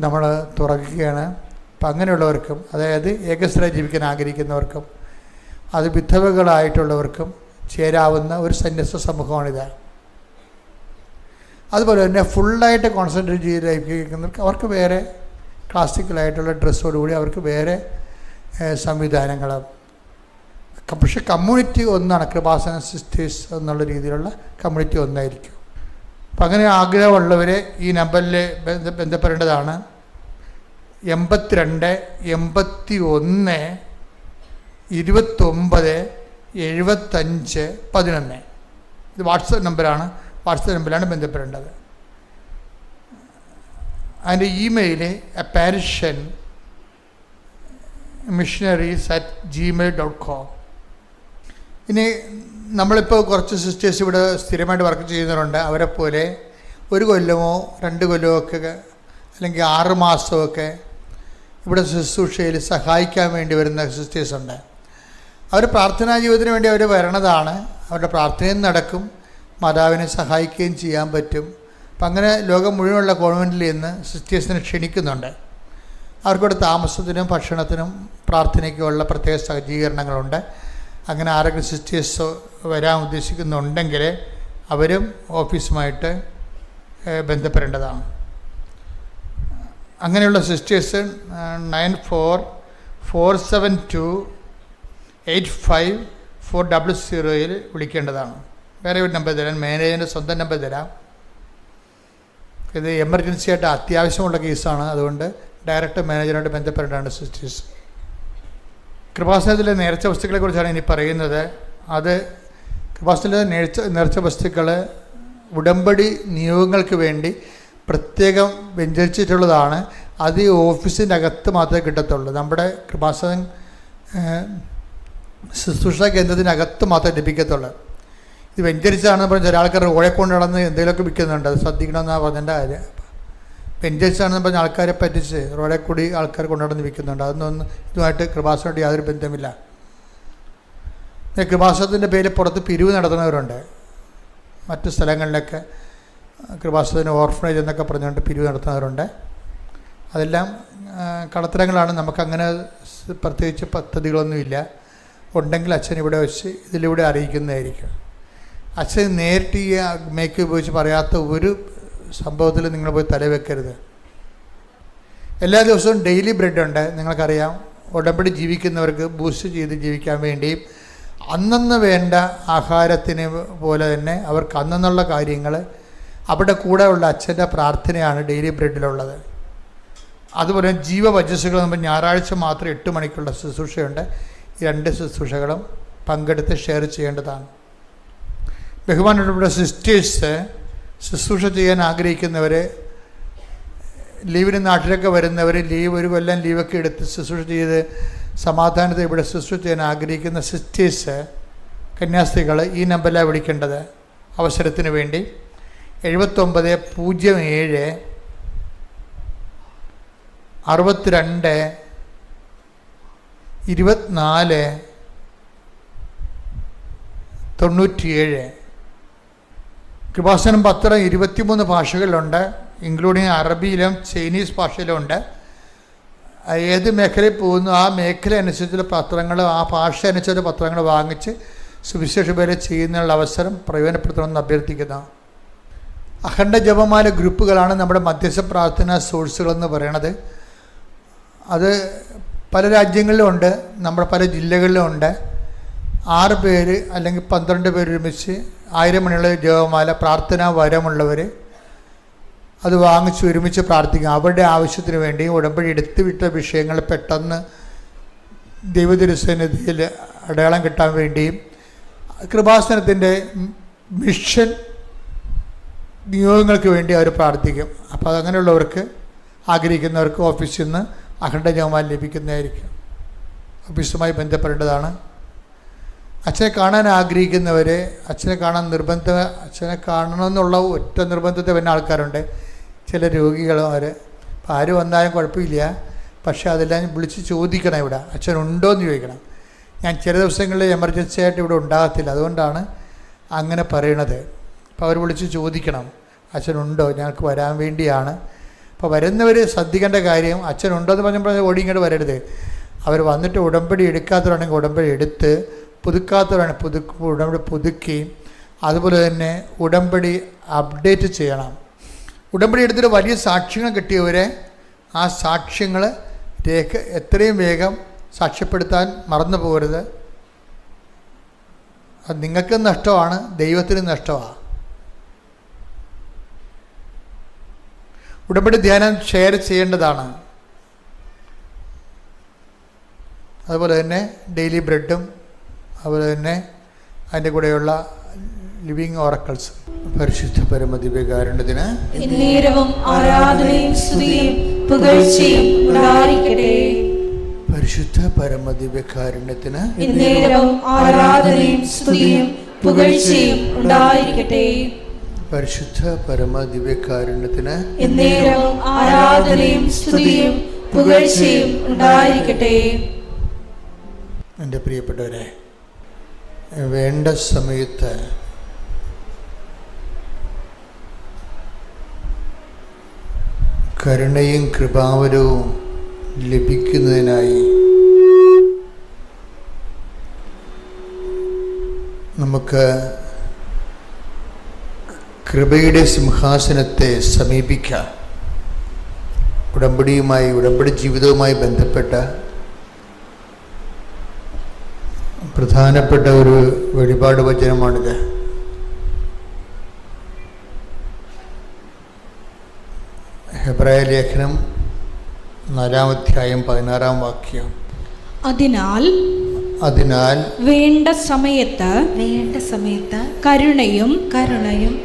നമ്മൾ തുറക്കുകയാണ്. അപ്പം അങ്ങനെയുള്ളവർക്കും, അതായത് ഏകസ്ഥരായി ജീവിക്കാൻ ആഗ്രഹിക്കുന്നവർക്കും അത് വിധവകളായിട്ടുള്ളവർക്കും ചേരാവുന്ന ഒരു സന്യസ്ത സമൂഹമാണിത്. അതുപോലെ തന്നെ ഫുള്ളായിട്ട് കോൺസെൻട്രേറ്റ് ചെയ്ത് ലൈഫിക്കുന്നവർക്ക് അവർക്ക് വേറെ ക്ലാസിക്കലായിട്ടുള്ള ഡ്രസ്സോടുകൂടി അവർക്ക് വേറെ സംവിധാനങ്ങൾ. പക്ഷേ കമ്മ്യൂണിറ്റി ഒന്നാണ്. കൃപാസന സിസ്റ്റേഴ്സ് എന്നുള്ള രീതിയിലുള്ള കമ്മ്യൂണിറ്റി ഒന്നായിരിക്കും. അപ്പം അങ്ങനെ ആഗ്രഹമുള്ളവരെ ഈ നമ്പറിൽ ബന്ധപ്പെടേണ്ടതാണ്. 82 81 29 75 11. ഇത് വാട്സപ്പ് നമ്പറാണ്. വാട്സപ്പ് നമ്പറിലാണ് ബന്ധപ്പെടേണ്ടത്. അതിൻ്റെ ഇമെയിൽ apparitionmissionaries@gmail.com. ഇനി നമ്മളിപ്പോൾ കുറച്ച് സിസ്റ്റേഴ്സ് ഇവിടെ സ്ഥിരമായിട്ട് വർക്ക് ചെയ്യുന്നവരുണ്ട്. അവരെ പോലെ 1 കൊല്ലമോ 2 കൊല്ലമോ ഒക്കെ അല്ലെങ്കിൽ 6 മാസമൊക്കെ ഇവിടെ ശുശ്രൂഷയിൽ സഹായിക്കാൻ വേണ്ടി വരുന്ന സിസ്റ്റേഴ്സുണ്ട്. അവർ പ്രാർത്ഥനാ ജീവിതത്തിന് വേണ്ടി അവർ വരണതാണ്. അവരുടെ പ്രാർത്ഥനയും നടക്കും, മാതാവിനെ സഹായിക്കുകയും ചെയ്യാൻ പറ്റും. അപ്പം അങ്ങനെ ലോകം മുഴുവനുള്ള കോൺവെൻറ്റിൽ നിന്ന് സിസ്റ്റേഴ്സിനെ ക്ഷണിക്കുന്നുണ്ട്. അവർക്കിവിടെ താമസത്തിനും ഭക്ഷണത്തിനും പ്രാർത്ഥനയ്ക്കുമുള്ള പ്രത്യേക സജ്ജീകരണങ്ങളുണ്ട്. അങ്ങനെ ആരെങ്കിലും സിസ്റ്റേഴ്സ് വരാൻ ഉദ്ദേശിക്കുന്നുണ്ടെങ്കിൽ അവരും ഓഫീസുമായിട്ട് ബന്ധപ്പെടേണ്ടതാണ്. അങ്ങനെയുള്ള സിസ്റ്റേഴ്സ് 9447285400 വിളിക്കേണ്ടതാണ്. വേറെ ഒരു നമ്പർ തരാം, മാനേജറിൻ്റെ സ്വന്തം നമ്പർ തരാം. ഇത് എമർജൻസി ആയിട്ട് അത്യാവശ്യമുള്ള കേസാണ്. അതുകൊണ്ട് ഡയറക്റ്റ് മാനേജറുമായിട്ട് ബന്ധപ്പെടേണ്ടതാണ് സിസ്റ്റേഴ്സ്. കൃപാസനത്തിലെ നേർച്ച വസ്തുക്കളെക്കുറിച്ചാണ് ഇനി പറയുന്നത്. അത് കൃപാസനത്തിലെ നേർച്ച വസ്തുക്കൾ ഉടമ്പടി നിയോഗങ്ങൾക്ക് വേണ്ടി പ്രത്യേകം വ്യഞ്ചരിച്ചിട്ടുള്ളതാണ്. അത് ഈ ഓഫീസിൻ്റെ അകത്ത് മാത്രമേ കിട്ടത്തുള്ളൂ. നമ്മുടെ കൃപാസനം ശുശ്രൂഷ കേന്ദ്രത്തിനകത്ത് മാത്രമേ ലഭിക്കത്തുള്ളൂ. ഇത് വ്യഞ്ചരിച്ചാണെന്ന് പറഞ്ഞാൽ ചില ആൾക്കാർ ഓഴക്കൊണ്ട് നടന്ന് എന്തെങ്കിലുമൊക്കെ വിൽക്കുന്നുണ്ട്. അത് ശ്രദ്ധിക്കണമെന്നാണ് പറഞ്ഞതിൻ്റെ കാര്യം. വ്യഞ്ചരിച്ചാണെന്ന് പറഞ്ഞ ആൾക്കാരെ പറ്റിച്ച് റോഡിൽ കൂടി ആൾക്കാർ കൊണ്ടുനടന്ന് വിൽക്കുന്നുണ്ട്. അതൊന്നും ഇതുമായിട്ട് കൃപാസനമായിട്ട് യാതൊരു ബന്ധമില്ല. കൃപാസനത്തിൻ്റെ പേരിൽ പുറത്ത് പിരിവ് നടത്തുന്നവരുണ്ട്. മറ്റു സ്ഥലങ്ങളിലൊക്കെ കൃപാസനത്തിന് ഓർഫനേജ് എന്നൊക്കെ പറഞ്ഞുകൊണ്ട് പിരിവ് നടത്തുന്നവരുണ്ട്. അതെല്ലാം കളത്തരങ്ങളാണ്. നമുക്കങ്ങനെ പ്രത്യേകിച്ച് പദ്ധതികളൊന്നുമില്ല. ഉണ്ടെങ്കിൽ അച്ഛൻ ഇവിടെ വെച്ച് ഇതിലൂടെ അറിയിക്കുന്നതായിരിക്കും. അച്ഛൻ നേരിട്ട് ഈ മേക്ക് ഉപയോഗിച്ച് പറയാത്ത ഒരു സംഭവത്തിൽ നിങ്ങൾ പോയി തലവെക്കരുത്. എല്ലാ ദിവസവും ഡെയിലി ബ്രെഡ് ഉണ്ട്. നിങ്ങൾക്കറിയാം, ഉടമ്പടി ജീവിക്കുന്നവർക്ക് ബൂസ്റ്റ് ചെയ്ത് ജീവിക്കാൻ വേണ്ടിയും അന്നന്ന് വേണ്ട ആഹാരത്തിന് പോലെ തന്നെ അവർക്ക് അന്നുള്ള കാര്യങ്ങൾ അവിടെ കൂടെ ഉള്ള അച്ഛൻ്റെ പ്രാർത്ഥനയാണ് ഡെയിലി ബ്രെഡിലുള്ളത്. അതുപോലെ ജീവവചസ്സുകൾ നമ്മൾ ഞായറാഴ്ച മാത്രം 8 മണിക്കുള്ള ശുശ്രൂഷയുണ്ട്. ഈ 2 ശുശ്രൂഷകളും പങ്കെടുത്ത് ഷെയർ ചെയ്യേണ്ടതാണ്. ബഹുമാനപ്പെട്ട സിസ്റ്റേഴ്സ്, ശുശ്രൂഷ ചെയ്യാൻ ആഗ്രഹിക്കുന്നവർ, ലീവിന് നാട്ടിലൊക്കെ വരുന്നവർ, ഒരു കൊല്ലം ലീവൊക്കെ എടുത്ത് ശുശ്രൂഷ ചെയ്ത് സമാധാനത്തെ ഇവിടെ ശുശ്രൂഷ ചെയ്യാൻ ആഗ്രഹിക്കുന്ന സിസ്റ്റേഴ്സ്, കന്യാസ്ത്രീകൾ ഈ നമ്പറിലാണ് വിളിക്കേണ്ടത് അവസരത്തിന് വേണ്ടി. 7907 62 24 97. കൃപാസനം പത്രം 23 ഭാഷകളിലുണ്ട്, ഇൻക്ലൂഡിങ് അറബിയിലും ചൈനീസ് ഭാഷയിലും ഉണ്ട്. ഏത് മേഖലയിൽ പോകുന്നു ആ മേഖല അനുസരിച്ചുള്ള പത്രങ്ങൾ, ആ ഭാഷ അനുസരിച്ചുള്ള പത്രങ്ങൾ വാങ്ങിച്ച് സുവിശേഷ പേരെ ചെയ്യുന്നതിനുള്ള അവസരം പ്രയോജനപ്പെടുത്തണമെന്ന് അഭ്യർത്ഥിക്കുന്നു. അഖണ്ഡ ജപമാല ഗ്രൂപ്പുകളാണ് നമ്മുടെ മധ്യസ്ഥ പ്രാർത്ഥനാ സോഴ്സുകളെന്ന് പറയണത്. അത് പല രാജ്യങ്ങളിലും ഉണ്ട്, നമ്മുടെ പല ജില്ലകളിലും ഉണ്ട്. 6 പേര് അല്ലെങ്കിൽ 12 പേര് ഒരുമിച്ച് 1000 മണിയുള്ള ജപമാല പ്രാർത്ഥനാ വരമുള്ളവർ അത് വാങ്ങിച്ച് ഒരുമിച്ച് പ്രാർത്ഥിക്കും. അവരുടെ ആവശ്യത്തിന് വേണ്ടി ഉടമ്പടി എടുത്തു വിട്ട വിഷയങ്ങൾ പെട്ടെന്ന് ദൈവതിരുസന്നിധിയിൽ അടയാളം കിട്ടാൻ വേണ്ടിയും കൃപാസനത്തിൻ്റെ മിഷൻ നിയോഗങ്ങൾക്ക് വേണ്ടി അവർ പ്രാർത്ഥിക്കും. അപ്പോൾ അങ്ങനെയുള്ളവർക്ക്, ആഗ്രഹിക്കുന്നവർക്ക് ഓഫീസിൽ നിന്ന് അഖണ്ഡ ജപമാല ലഭിക്കുന്നതായിരിക്കും. ഓഫീസുമായി ബന്ധപ്പെടേണ്ടതാണ്. അച്ഛനെ കാണാൻ ആഗ്രഹിക്കുന്നവരെ, അച്ഛനെ കാണാൻ അച്ഛനെ കാണണമെന്നുള്ള ഒറ്റ നിർബന്ധത്തെ വരുന്ന ആൾക്കാരുണ്ട്. ചില രോഗികളും അവർ അപ്പോൾ ആര് വന്നാലും കുഴപ്പമില്ല, പക്ഷേ അതെല്ലാം വിളിച്ച് ചോദിക്കണം, ഇവിടെ അച്ഛനുണ്ടോ എന്ന് ചോദിക്കണം. ഞാൻ ചില ദിവസങ്ങളിൽ എമർജൻസി ആയിട്ട് ഇവിടെ ഉണ്ടാകത്തില്ല, അതുകൊണ്ടാണ് അങ്ങനെ പറയണത്. അപ്പോൾ അവർ വിളിച്ച് ചോദിക്കണം, അച്ഛനുണ്ടോ, ഞങ്ങൾക്ക് വരാൻ വേണ്ടിയാണ്. അപ്പോൾ വരുന്നവർ ശ്രദ്ധിക്കേണ്ട കാര്യം, അച്ഛനുണ്ടോ എന്ന് പറഞ്ഞപ്പോൾ ഓടി ഇങ്ങോട്ട് വരരുത്. അവർ വന്നിട്ട് ഉടമ്പടി എടുക്കാത്തവരാണെങ്കിൽ ഉടമ്പടി എടുത്ത്, പുതുക്കാത്തവരാണ് ഉടമ്പടി പുതുക്കി, അതുപോലെ തന്നെ ഉടമ്പടി അപ്ഡേറ്റ് ചെയ്യണം. ഉടമ്പടി എടുത്തിട്ട് വലിയ സാക്ഷ്യങ്ങൾ കിട്ടിയവരെ ആ സാക്ഷ്യങ്ങൾ എത്രയും വേഗം സാക്ഷ്യപ്പെടുത്താൻ മറന്നു പോകരുത്. അത് നിങ്ങൾക്കും നഷ്ടമാണ്, ദൈവത്തിനും നഷ്ടമാണ്. ഉടമ്പടി ധ്യാനം ഷെയർ ചെയ്യേണ്ടതാണ്. അതുപോലെ തന്നെ ഡെയിലി ബ്രെഡും, അതുപോലെ തന്നെ അതിൻ്റെ കൂടെയുള്ള ലിവിങ് ഓറക്കിൾസ്. പരിശുദ്ധ പരമദിവ്യകാരുണ്യത്തിന് എന്നേരവും ആരാധനയും സ്തുതിയും പുകഴ്ചയും ഉണ്ടായിരിക്കട്ടെ. പരിശുദ്ധ പരമദിവ്യകാരുണ്യത്തിന് എന്നേരവും ആരാധനയും സ്തുതിയും പുകഴ്ചയും ഉണ്ടായിരിക്കട്ടെ. പരിശുദ്ധ പരമദിവ്യകാരുണ്യത്തിന് എന്നേരവും ആരാധനയും സ്തുതിയും പുകഴ്ചയും ഉണ്ടായിരിക്കട്ടെ. എൻ്റെ പ്രിയപ്പെട്ടവരെ, വേണ്ട സമയത്ത് കരുണയും കൃപാവരവും ലഭിക്കുന്നതിനായി നമുക്ക് കൃപയുടെ സിംഹാസനത്തെ സമീപിക്കാം. ഉടമ്പടി ജീവിതവുമായി ബന്ധപ്പെട്ട പ്രധാനപ്പെട്ട ഒരു വെളിപാട് വചനമാണിത്. ഹെബ്രായ ലേഖനം 4-ാം അധ്യായം 16-ാം വാക്യം. അതിനാൽ വേണ്ട സമയത്ത് കരുണയും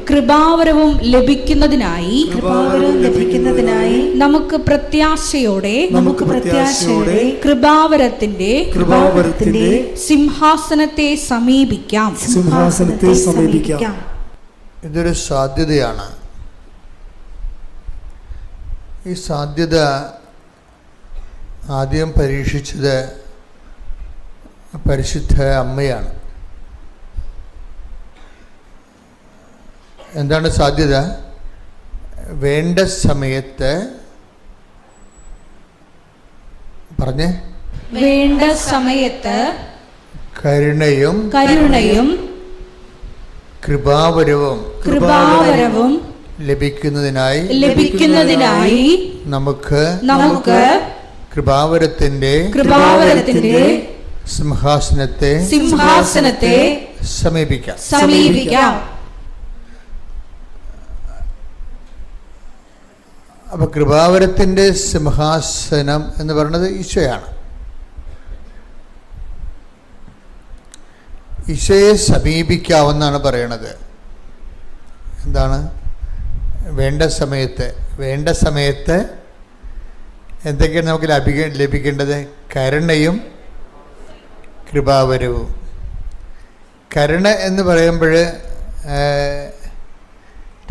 കൃപാവരവും ലഭിക്കുന്നതിനായി നമുക്ക് പ്രത്യാശയോടെ കൃപാവരത്തിന്റെ സിംഹാസനത്തെ സമീപിക്കാം. ഇതൊരു സാധ്യതയാണ്. ഈ സാധ്യത ആദ്യം പരീക്ഷിച്ചത് പരിശുദ്ധ അമ്മയാണ്. എന്താണ് സാധ്യത? വേണ്ട സമയത്ത് വേണ്ട സമയത്ത് കരുണയും കൃപാവരവും ലഭിക്കുന്നതിനായി നമുക്ക് കൃപാവരത്തിന്റെ സിംഹാസനത്തെ സമീപിക്കാം. അപ്പൊ കൃപാവരത്തിന്റെ സിംഹാസനം എന്ന് പറയുന്നത് ഈശോയാണ്. ഈശോയെ സമീപിക്കാവുന്നതാണ് പറയണത്. എന്താണ്? വേണ്ട സമയത്ത് എന്തൊക്കെയാണ് നമുക്ക് ലഭിക്കേണ്ടത്? കരുണയും കൃപാവരവും. കരുണ എന്ന് പറയുമ്പോൾ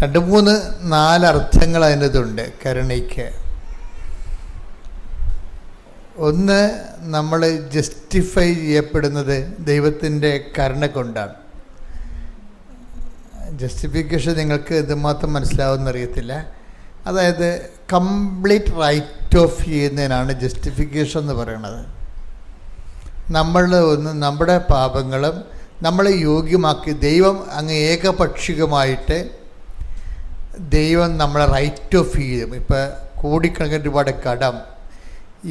2-3-4 അർത്ഥങ്ങൾ അതിനകത്തുണ്ട് കരുണയ്ക്ക്. ഒന്ന്, നമ്മൾ ജസ്റ്റിഫൈ ചെയ്യപ്പെടുന്നത് ദൈവത്തിൻ്റെ കരുണ കൊണ്ടാണ്. ജസ്റ്റിഫിക്കേഷൻ നിങ്ങൾക്ക് എന്തുമാത്രം മനസ്സിലാവുമെന്ന് അറിയത്തില്ല. അതായത് കംപ്ലീറ്റ് റൈറ്റ് ഓഫ് ചെയ്യുന്നതിനാണ് ജസ്റ്റിഫിക്കേഷൻ എന്ന് പറയുന്നത്. നമ്മുടെ പാപങ്ങളും നമ്മളെ യോഗ്യമാക്കി ദൈവം അങ്ങ് ഏകപക്ഷികമായിട്ട് ദൈവം നമ്മളെ റൈറ്റ് ഓഫ് ചെയ്യും. ഇപ്പോൾ കോടിക്കണക്കിന് രൂപയുടെ കടം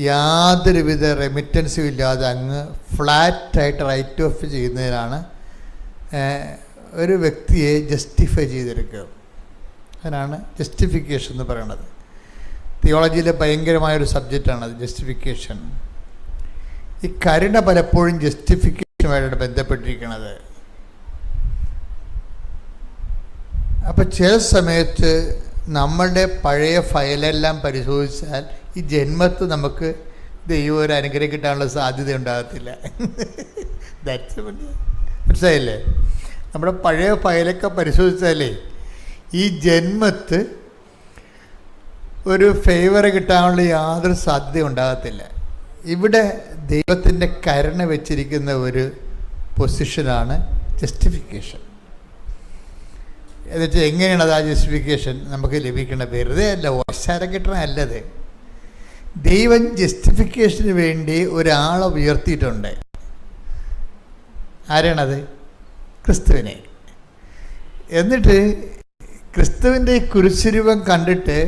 യാതൊരുവിധ റെമിറ്റൻസും ഇല്ലാതെ അങ്ങ് ഫ്ലാറ്റായിട്ട് റൈറ്റ് ഓഫ് ചെയ്യുന്നതിനാണ് ഒരു വ്യക്തിയെ ജസ്റ്റിഫൈ ചെയ്തെടുക്കുക. അതിനാണ് ജസ്റ്റിഫിക്കേഷൻ എന്ന് പറയുന്നത്. തിയോളജിയിലെ ഭയങ്കരമായൊരു സബ്ജക്റ്റാണത്, ജസ്റ്റിഫിക്കേഷൻ. ഈ കരുണ പലപ്പോഴും ജസ്റ്റിഫിക്കേഷനുമായിട്ട് ബന്ധപ്പെട്ടിരിക്കുന്നത്. അപ്പം ചില സമയത്ത് നമ്മളുടെ പഴയ ഫയലെല്ലാം പരിശോധിച്ചാൽ ഈ ജന്മത്ത് നമുക്ക് ദൈവം ഒരു അനുഗ്രഹം കിട്ടാനുള്ള സാധ്യത ഉണ്ടാകത്തില്ല. മനസ്സിലായില്ലേ? നമ്മുടെ പഴയ ഫയലൊക്കെ പരിശോധിച്ചാലേ ഈ ജന്മത്ത് ഒരു ഫേവർ കിട്ടാനുള്ള യാതൊരു സാധ്യത ഉണ്ടാകത്തില്ല. ഇവിടെ ദൈവത്തിൻ്റെ കരുണ വെച്ചിരിക്കുന്ന ഒരു പൊസിഷനാണ് ജസ്റ്റിഫിക്കേഷൻ. എന്നുവെച്ചാൽ എങ്ങനെയാണ് അത്? ആ ജസ്റ്റിഫിക്കേഷൻ നമുക്ക് ലഭിക്കേണ്ട വെറുതെ അല്ല, ഓശാരം കിട്ടണമല്ലത്. ദൈവം ജസ്റ്റിഫിക്കേഷന് വേണ്ടി ഒരാളെ ഉയർത്തിയിട്ടുണ്ട്. ആരാണത്? ക്രിസ്തുവിനെ. എന്നിട്ട് ക്രിസ്തുവിൻ്റെ കുരിശുരൂപം കണ്ടിട്ട്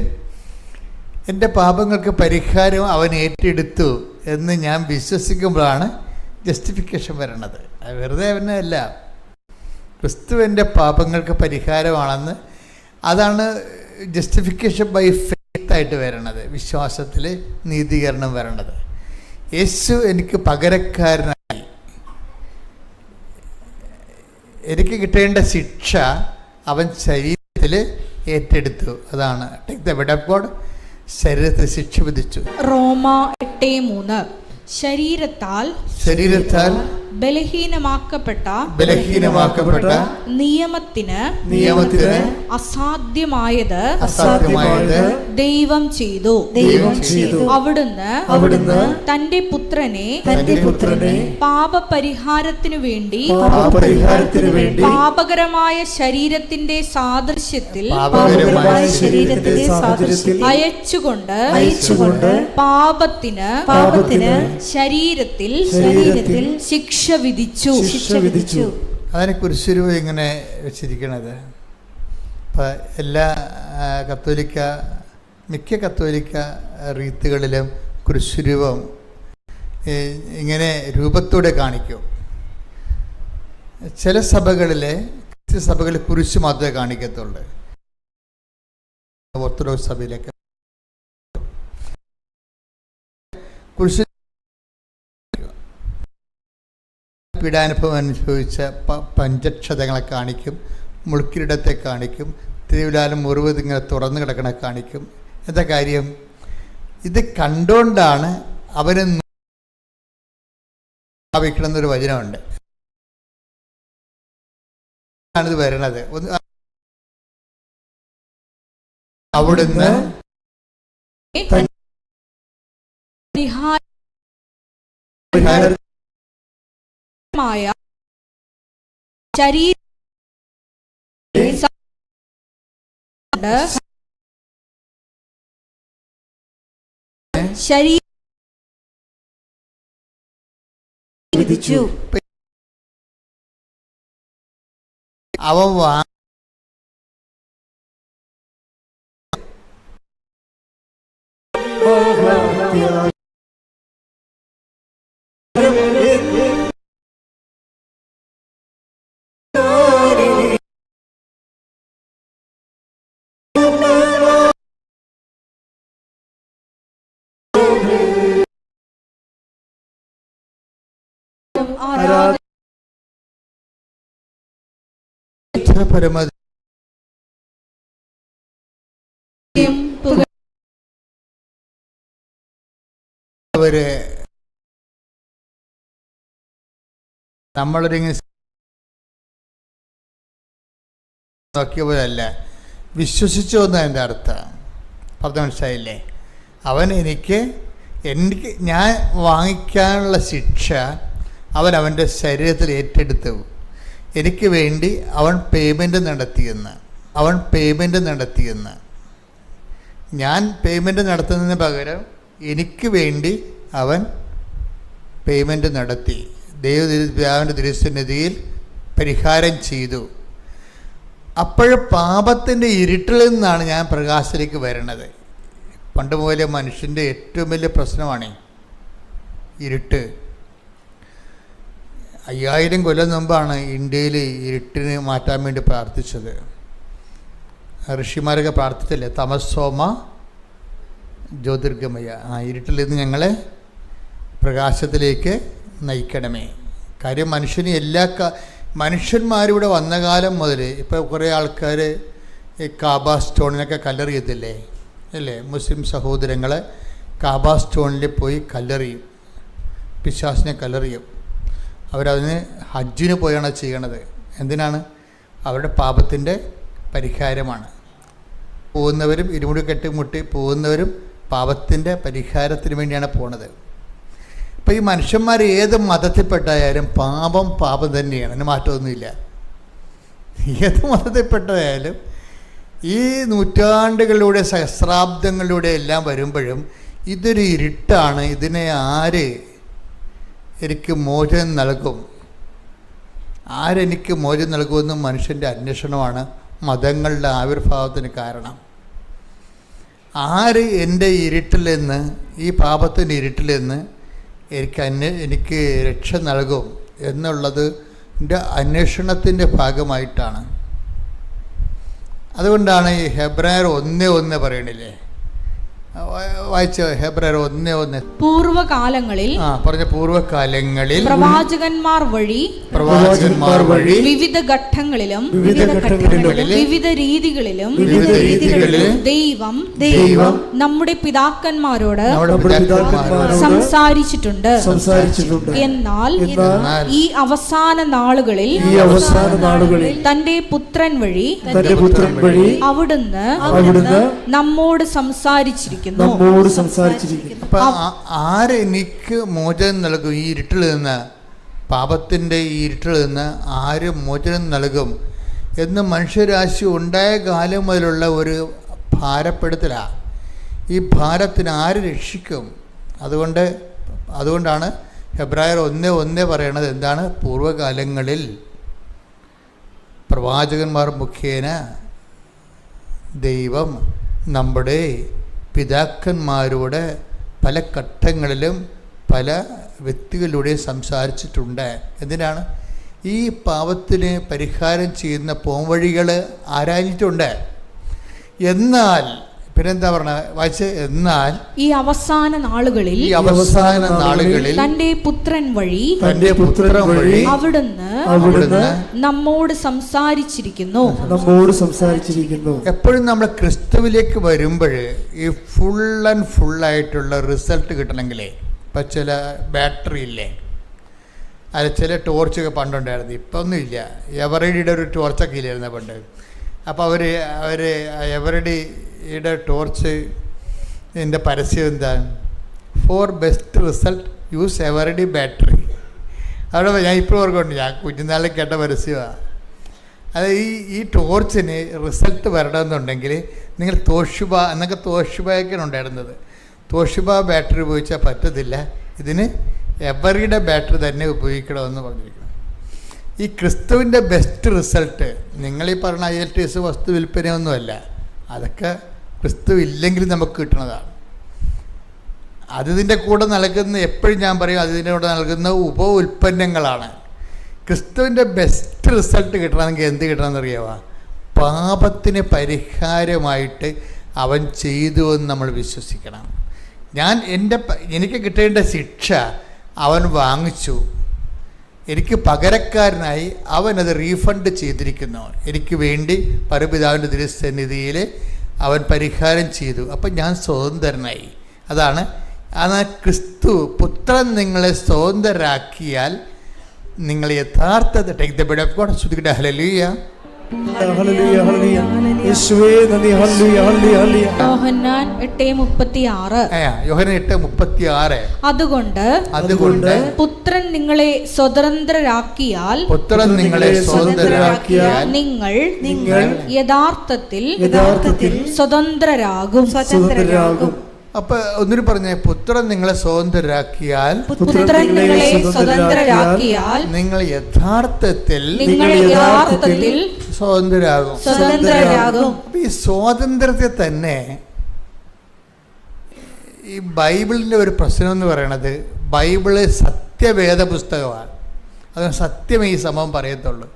എൻ്റെ പാപങ്ങൾക്ക് പരിഹാരം അവൻ ഏറ്റെടുത്തു എന്ന് ഞാൻ വിശ്വസിക്കുമ്പോഴാണ് ജസ്റ്റിഫിക്കേഷൻ വരണത്. അത് വെറുതെ അവനല്ല, ക്രിസ്തുവിൻ്റെ പാപങ്ങൾക്ക് പരിഹാരമാണെന്ന്. അതാണ് ജസ്റ്റിഫിക്കേഷൻ ബൈ ഫെയ്ത്ത് ആയിട്ട് വരണത്, വിശ്വാസത്തിൽ നീതീകരണം വരണത്. യേശു എനിക്ക് പകരക്കാരനായി, എനിക്ക് കിട്ടേണ്ട ശിക്ഷ അവൻ ശരീരത്തിൽ ഏറ്റെടുത്തു. അതാണ് take the bed of God. ശരീരത്തിൽ ശിക്ഷ വിധിച്ചു. റോമ 8:3 ശരീരത്താൽ ബലഹീനമാക്കപ്പെട്ട നിയമത്തിന് അസാധ്യമായത് ദൈവം ചെയ്തു. അവിടുന്ന് തന്റെ പുത്രനെ പാപപരിഹാരത്തിനു വേണ്ടി പാപകരമായ ശരീരത്തിന്റെ സാദൃശ്യത്തിൽ അയച്ചുകൊണ്ട് പാപത്തിന് ശരീരത്തിൽ ശിക്ഷ വിധിച്ചു. അതിനെ കുരിശുരൂപ ഇങ്ങനെ വെച്ചിരിക്കണത്. ഇപ്പം എല്ലാ മിക്ക കത്തോലിക്ക റീത്തുകളിലും കുരിശുരൂപം ഇങ്ങനെ രൂപത്തോടെ കാണിക്കും. ചില സഭകളിൽ കുരിശ് മാത്രമേ കാണിക്കത്തുള്ളൂ. ഓർത്തഡോക്സ് സഭയിലൊക്കെ കുരിശ് പീഡാനുഭവം അനുഭവിച്ച പഞ്ചക്ഷതങ്ങളെ കാണിക്കും, മുൾക്കിരീടത്തെ കാണിക്കും, തിരുവിലാലും മുറിവ് ഇങ്ങനെ തുറന്നു കിടക്കണ കാണിക്കും. എന്താ കാര്യം? ഇത് കണ്ടുകൊണ്ടാണ് അവന് ഭാവിക്കണമെന്നൊരു വചനമുണ്ട്. ആണിത് വരണത്. അവിടുന്ന് ആരാധന പരമ അവര് നമ്മളൊരിങ്ങനെ നോക്കിയ പോലല്ല, വിശ്വസിച്ചു എന്ന് അതിൻ്റെ അർത്ഥം. പറഞ്ഞ മനസ്സിലായില്ലേ? അവൻ എനിക്ക് ഞാൻ വാങ്ങിക്കാനുള്ള ശിക്ഷ അവൻ അവൻ്റെ ശരീരത്തിൽ ഏറ്റെടുത്തു. എനിക്ക് വേണ്ടി അവൻ പേയ്മെൻ്റ് നടത്തിയെന്ന് ഞാൻ പേയ്മെൻ്റ് നടത്തുന്നതിന് പകരം എനിക്ക് വേണ്ടി അവൻ പേയ്മെൻ്റ് നടത്തി. ദൈവപിതാവിൻ്റെ തിരുസന്നിധിയിൽ പരിഹാരം ചെയ്തു. അപ്പോൾ പാപത്തിൻ്റെ ഇരുട്ടിൽ നിന്നാണ് ഞാൻ പ്രകാശത്തിലേക്ക് വരണത്. പണ്ട് മുതലേ മനുഷ്യൻ്റെ ഏറ്റവും വലിയ പ്രശ്നമാണ് ഇരുട്ട്. 5000 കൊല്ലം മുമ്പാണ് ഇന്ത്യയിൽ ഇരുട്ടിന് മാറ്റാൻ വേണ്ടി പ്രാർത്ഥിച്ചത്. ഋഷിമാരൊക്കെ പ്രാർത്ഥിച്ചില്ലേ? തമസോമ ജ്യോതിർഗമയ, ഇരുട്ടിൽ നിന്ന് ഞങ്ങളെ പ്രകാശത്തിലേക്ക് നയിക്കണമേ. കാര്യം മനുഷ്യന്മാരിവിടെ വന്ന കാലം മുതൽ ഇപ്പോൾ കുറേ ആൾക്കാർ ഈ കാബ സ്റ്റോണിനൊക്കെ കല്ലെറിയത്തില്ലേ അല്ലേ? മുസ്ലിം സഹോദരങ്ങൾ കാബ സ്റ്റോണിൽ പോയി കല്ലെറിയും, പിശാചിനെ കല്ലെറിയും. അവരതിന് ഹജ്ജിന് പോയാണ് ചെയ്യണത്. എന്തിനാണ്? അവരുടെ പാപത്തിൻ്റെ പരിഹാരമാണ്. പോകുന്നവരും ഇരുമുടി കെട്ടിമുട്ടി പോകുന്നവരും പാപത്തിൻ്റെ പരിഹാരത്തിന് വേണ്ടിയാണ് പോണത്. ഇപ്പോൾ ഈ മനുഷ്യന്മാർ ഏത് മതത്തിൽപ്പെട്ടായാലും പാപം തന്നെയാണ്, അതിന് മാറ്റമൊന്നുമില്ല. ഏത് മതത്തിൽപ്പെട്ടതായാലും ഈ നൂറ്റാണ്ടുകളിലൂടെ സഹസ്രാബ്ദങ്ങളിലൂടെ എല്ലാം വരുമ്പോഴും ഇതൊരു ഇരുട്ടാണ്. ഇതിനെ ആര് എനിക്ക് മോചനം നൽകും, ആരെനിക്ക് മോചനം നൽകുമെന്നും മനുഷ്യൻ്റെ അന്വേഷണമാണ് മതങ്ങളുടെ ആവിർഭാവത്തിന് കാരണം. ആര് എൻ്റെ ഇരുട്ടിൽ നിന്ന്, ഈ പാപത്തിൻ്റെ ഇരുട്ടിൽ നിന്ന് എനിക്ക് രക്ഷ നൽകും എന്നുള്ളത് എൻ്റെ അന്വേഷണത്തിൻ്റെ ഭാഗമായിട്ടാണ്. അതുകൊണ്ടാണ് ഈ ഹെബ്രായർ 1:1 പറയണില്ലേ? വായിച്ച ഹെബ്രായർ 1:1. പൂർവകാലങ്ങളിൽ പ്രവാചകന്മാർ വഴി വിവിധ ഘട്ടങ്ങളിലും വിവിധ രീതികളിലും ദൈവം നമ്മുടെ പിതാക്കന്മാരോട് സംസാരിച്ചിട്ടുണ്ട്. എന്നാൽ ഈ അവസാന നാളുകളിൽ തന്റെ പുത്രൻ വഴി അവിടുന്ന് നമ്മോട് സംസാരിച്ചിരിക്കുന്നു. അപ്പൊ ആരെനിക്ക് മോചനം നൽകും? ഈ ഇരുട്ടിൽ നിന്ന്, പാപത്തിൻ്റെ ഈ ഇരുട്ടിൽ നിന്ന് ആര് മോചനം നൽകും എന്ന് മനുഷ്യരാശി ഉണ്ടായ കാലം മുതലുള്ള ഒരു ഭാരപ്പെടുത്തലാണ്. ഈ ഭാരത്തിന് ആര് രക്ഷിക്കും? അതുകൊണ്ടാണ് ഹെബ്രായർ 1:1 പറയണത്. എന്താണ്? പൂർവ്വകാലങ്ങളിൽ പ്രവാചകന്മാർ മുഖേന ദൈവം നമ്മുടെ പിതാക്കന്മാരോട് പല ഘട്ടങ്ങളിലും പല വ്യക്തികളിലൂടെ സംസാരിച്ചിട്ടുണ്ട്. എന്തിനാണ്? ഈ പാപത്തിന് പരിഹാരം ചെയ്യുന്ന പോംവഴികൾ ആരാഞ്ഞിട്ടുണ്ട്. എന്നാൽ പിന്നെന്താ പറഞ്ഞ വായിച്ച്? എന്നാൽ ഈ അവസാന നാളുകളിൽ തന്റെ പുത്രൻ വഴി അവിടുന്ന് നമ്മോട് സംസാരിച്ചിരിക്കുന്നു. എപ്പോഴും നമ്മൾ ക്രിസ്തുവിലേക്ക് വരുമ്പോൾ ഈ ഫുള്ളായിട്ടുള്ള റിസൾട്ട് കിട്ടണമെങ്കിലേ, ഇപ്പം ചില ബാറ്ററി ഇല്ലേ, അത് ചില ടോർച്ചൊക്കെ പണ്ടുണ്ടായിരുന്നു, ഇപ്പം ഒന്നുമില്ല. എവറഡിയുടെ ഒരു ടോർച്ചൊക്കെ ഇല്ലായിരുന്നു പണ്ട്. അപ്പോൾ അവർ എവറഡിയുടെ ടോർച്ച് ഇതിൻ്റെ പരസ്യം എന്താണ്? Four best result use Eveready battery. അവിടെ ഞാൻ ഇപ്പോൾ ഓർക്കുന്നുണ്ട്, ഞാൻ കുഞ്ഞുനാളിൽ കേട്ട പരസ്യമാണ്. അത് ഈ ടോർച്ചിന് റിസൾട്ട് വരണമെന്നുണ്ടെങ്കിൽ നിങ്ങൾ തോഷിബ എന്നൊക്കെ തോഷിബയൊക്കെയാണ് ഉണ്ടായിരുന്നത്. തോഷിബ ബാറ്ററി ഉപയോഗിച്ചാൽ പറ്റത്തില്ല, ഇതിന് എവറിയുടെ ബാറ്ററി തന്നെ ഉപയോഗിക്കണമെന്ന് പറഞ്ഞിരിക്കണം. ഈ ക്രിസ്തുവിൻ്റെ ബെസ്റ്റ് റിസൾട്ട് നിങ്ങളീ പറഞ്ഞ IELTS വസ്തു വിൽപ്പനയൊന്നുമല്ല, അതൊക്കെ ക്രിസ്തു ഇല്ലെങ്കിൽ നമുക്ക് കിട്ടുന്നതാണ്. അതിൻ്റെ കൂടെ നൽകുന്ന, എപ്പോഴും ഞാൻ പറയും, അതിൻ്റെ കൂടെ നൽകുന്ന ഉൽപ്പന്നങ്ങളാണ്. ക്രിസ്തുവിൻ്റെ ബെസ്റ്റ് റിസൾട്ട് കിട്ടണമെങ്കിൽ എന്ത് കിട്ടണമെന്നറിയാമോ? പാപത്തിന് പരിഹാരമായിട്ട് അവൻ ചെയ്തു എന്ന് നമ്മൾ വിശ്വസിക്കണം. എനിക്ക് കിട്ടേണ്ട ശിക്ഷ അവൻ വാങ്ങിച്ചു. എനിക്ക് പകരക്കാരനായി അവനത് റീഫണ്ട് ചെയ്തിരിക്കുന്നു. എനിക്ക് വേണ്ടി പരപിതാവിൻ്റെ തിരുസന്നിധിയിൽ അവൻ പരിഹാരം ചെയ്തു. അപ്പം ഞാൻ സ്വതന്ത്രനായി. അതാണ് ക്രിസ്തു പുത്രൻ നിങ്ങളെ സ്വതന്ത്രരാക്കിയാൽ നിങ്ങൾ യഥാർത്ഥ take the bread of God. ശ്രുതിക്കട്ടെ ഹല്ലേലൂയ. യോഹന്നാൻ 8:36. അതുകൊണ്ട് പുത്രൻ നിങ്ങളെ സ്വതന്ത്രരാക്കിയാൽ നിങ്ങൾ യഥാർത്ഥത്തിൽ സ്വതന്ത്രരാകും. അപ്പൊ ഒന്നിനു പറഞ്ഞേ, പുത്രൻ നിങ്ങളെ സ്വതന്ത്രരാക്കിയാൽ നിങ്ങൾ യഥാർത്ഥത്തിൽ സ്വതന്ത്രരാകും. അപ്പൊ ഈ സ്വാതന്ത്ര്യത്തെ തന്നെ ഈ ബൈബിളിൻ്റെ ഒരു പ്രശ്നം എന്ന് പറയണത്, ബൈബിള് സത്യവേദ പുസ്തകമാണ്. അതിന് സത്യമേ ഈ സംഭവം പറയത്തുള്ളൂ.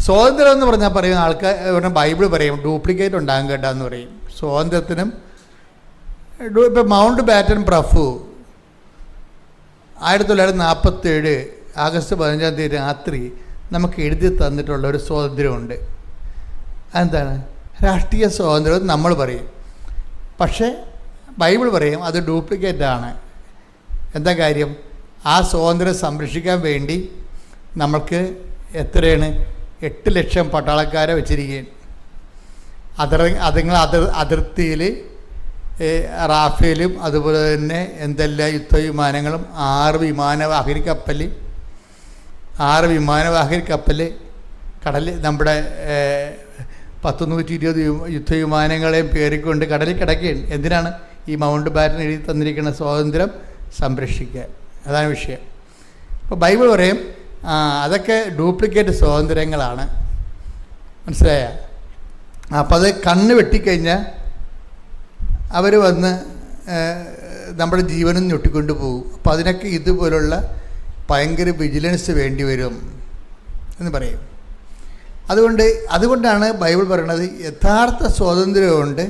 സ്വാതന്ത്ര്യം എന്ന് പറഞ്ഞാൽ പറയുന്ന ആൾക്കാർ ബൈബിൾ പറയും ഡ്യൂപ്ലിക്കേറ്റ് ഉണ്ടാകും കേട്ടാന്ന് പറയും. സ്വാതന്ത്ര്യത്തിനും ഇപ്പം മൗണ്ട് ബാറ്റൻ പ്രഭു 1947 ആഗസ്റ്റ് 15 രാത്രി നമുക്ക് എഴുതി തന്നിട്ടുള്ള ഒരു സ്വാതന്ത്ര്യമുണ്ട്. അതെന്താണ്? രാഷ്ട്രീയ സ്വാതന്ത്ര്യം നമ്മൾ പറയും. പക്ഷേ ബൈബിൾ പറയും അത് ഡ്യൂപ്ലിക്കേറ്റാണ്. എന്താ കാര്യം? ആ സ്വാതന്ത്ര്യം സംരക്ഷിക്കാൻ വേണ്ടി നമ്മൾക്ക് എത്രയാണ് 8 ലക്ഷം പട്ടാളക്കാരെ വെച്ചിരിക്കുകയും അതിർത്തിയിൽ റാഫേലും അതുപോലെ തന്നെ എന്തെല്ലാം യുദ്ധവിമാനങ്ങളും 6 വിമാനവാഹക കപ്പൽ കടലിൽ നമ്മുടെ 120 യുദ്ധവിമാനങ്ങളെയും പേറിക്കൊണ്ട് കടലിൽ കിടക്കുകയാണ്. എന്തിനാണ്? ഈ മൗണ്ട് ബാറ്റൻ എഴുതി തന്നിരിക്കുന്ന സ്വാതന്ത്ര്യം സംരക്ഷിക്കാൻ. അതാണ് വിഷയം. അപ്പോൾ ബൈബിൾ പറയും അതൊക്കെ ഡ്യൂപ്ലിക്കേറ്റ് സ്വാതന്ത്ര്യങ്ങളാണ്. മനസ്സിലായ? അപ്പോൾ അത് കണ്ണ് വെട്ടിക്കഴിഞ്ഞാൽ അവർ വന്ന് നമ്മുടെ ജീവനും ഞൊട്ടിക്കൊണ്ട് പോകും. അപ്പോൾ അതിനൊക്കെ ഇതുപോലുള്ള ഭയങ്കര വിജിലൻസ് വേണ്ടി വരും എന്ന് പറയും. അതുകൊണ്ടാണ് ബൈബിൾ പറയണത് യഥാർത്ഥ സ്വാതന്ത്ര്യമുണ്ട്,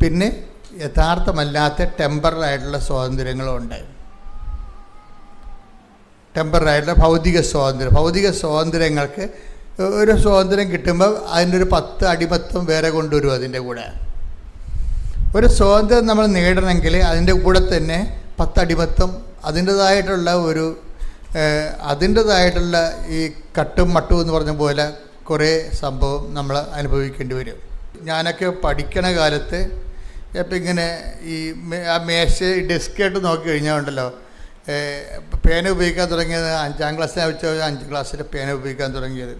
പിന്നെ യഥാർത്ഥമല്ലാത്ത ടെമ്പററായിട്ടുള്ള സ്വാതന്ത്ര്യങ്ങളുമുണ്ട്. ടെമ്പററായിട്ടുള്ള ഭൗതിക സ്വാതന്ത്ര്യങ്ങൾക്ക് ഒരു സ്വാതന്ത്ര്യം കിട്ടുമ്പോൾ അതിൻ്റെ ഒരു 10 അടിമത്തം വേറെ കൊണ്ടുവരും. അതിൻ്റെ കൂടെ ഒരു സ്വാതന്ത്ര്യം നമ്മൾ നേടണമെങ്കിൽ അതിൻ്റെ കൂടെ തന്നെ 10 അടിമത്തം അതിൻ്റെതായിട്ടുള്ള ഈ കട്ടും മട്ടും എന്ന് പറഞ്ഞ പോലെ കുറേ സംഭവം നമ്മൾ അനുഭവിക്കേണ്ടി വരും. ഞാനൊക്കെ പഠിക്കണ കാലത്ത് ഇപ്പം ഇങ്ങനെ ഈ മേശ ഡെസ്കായിട്ട് നോക്കി കഴിഞ്ഞാൽ ഉണ്ടല്ലോ, പേന ഉപയോഗിക്കാൻ തുടങ്ങിയത് 5ാം ക്ലാസ്സിൽ വെച്ചാൽ 5ാം ക്ലാസ്സിൽ പേന ഉപയോഗിക്കാൻ തുടങ്ങിയത്.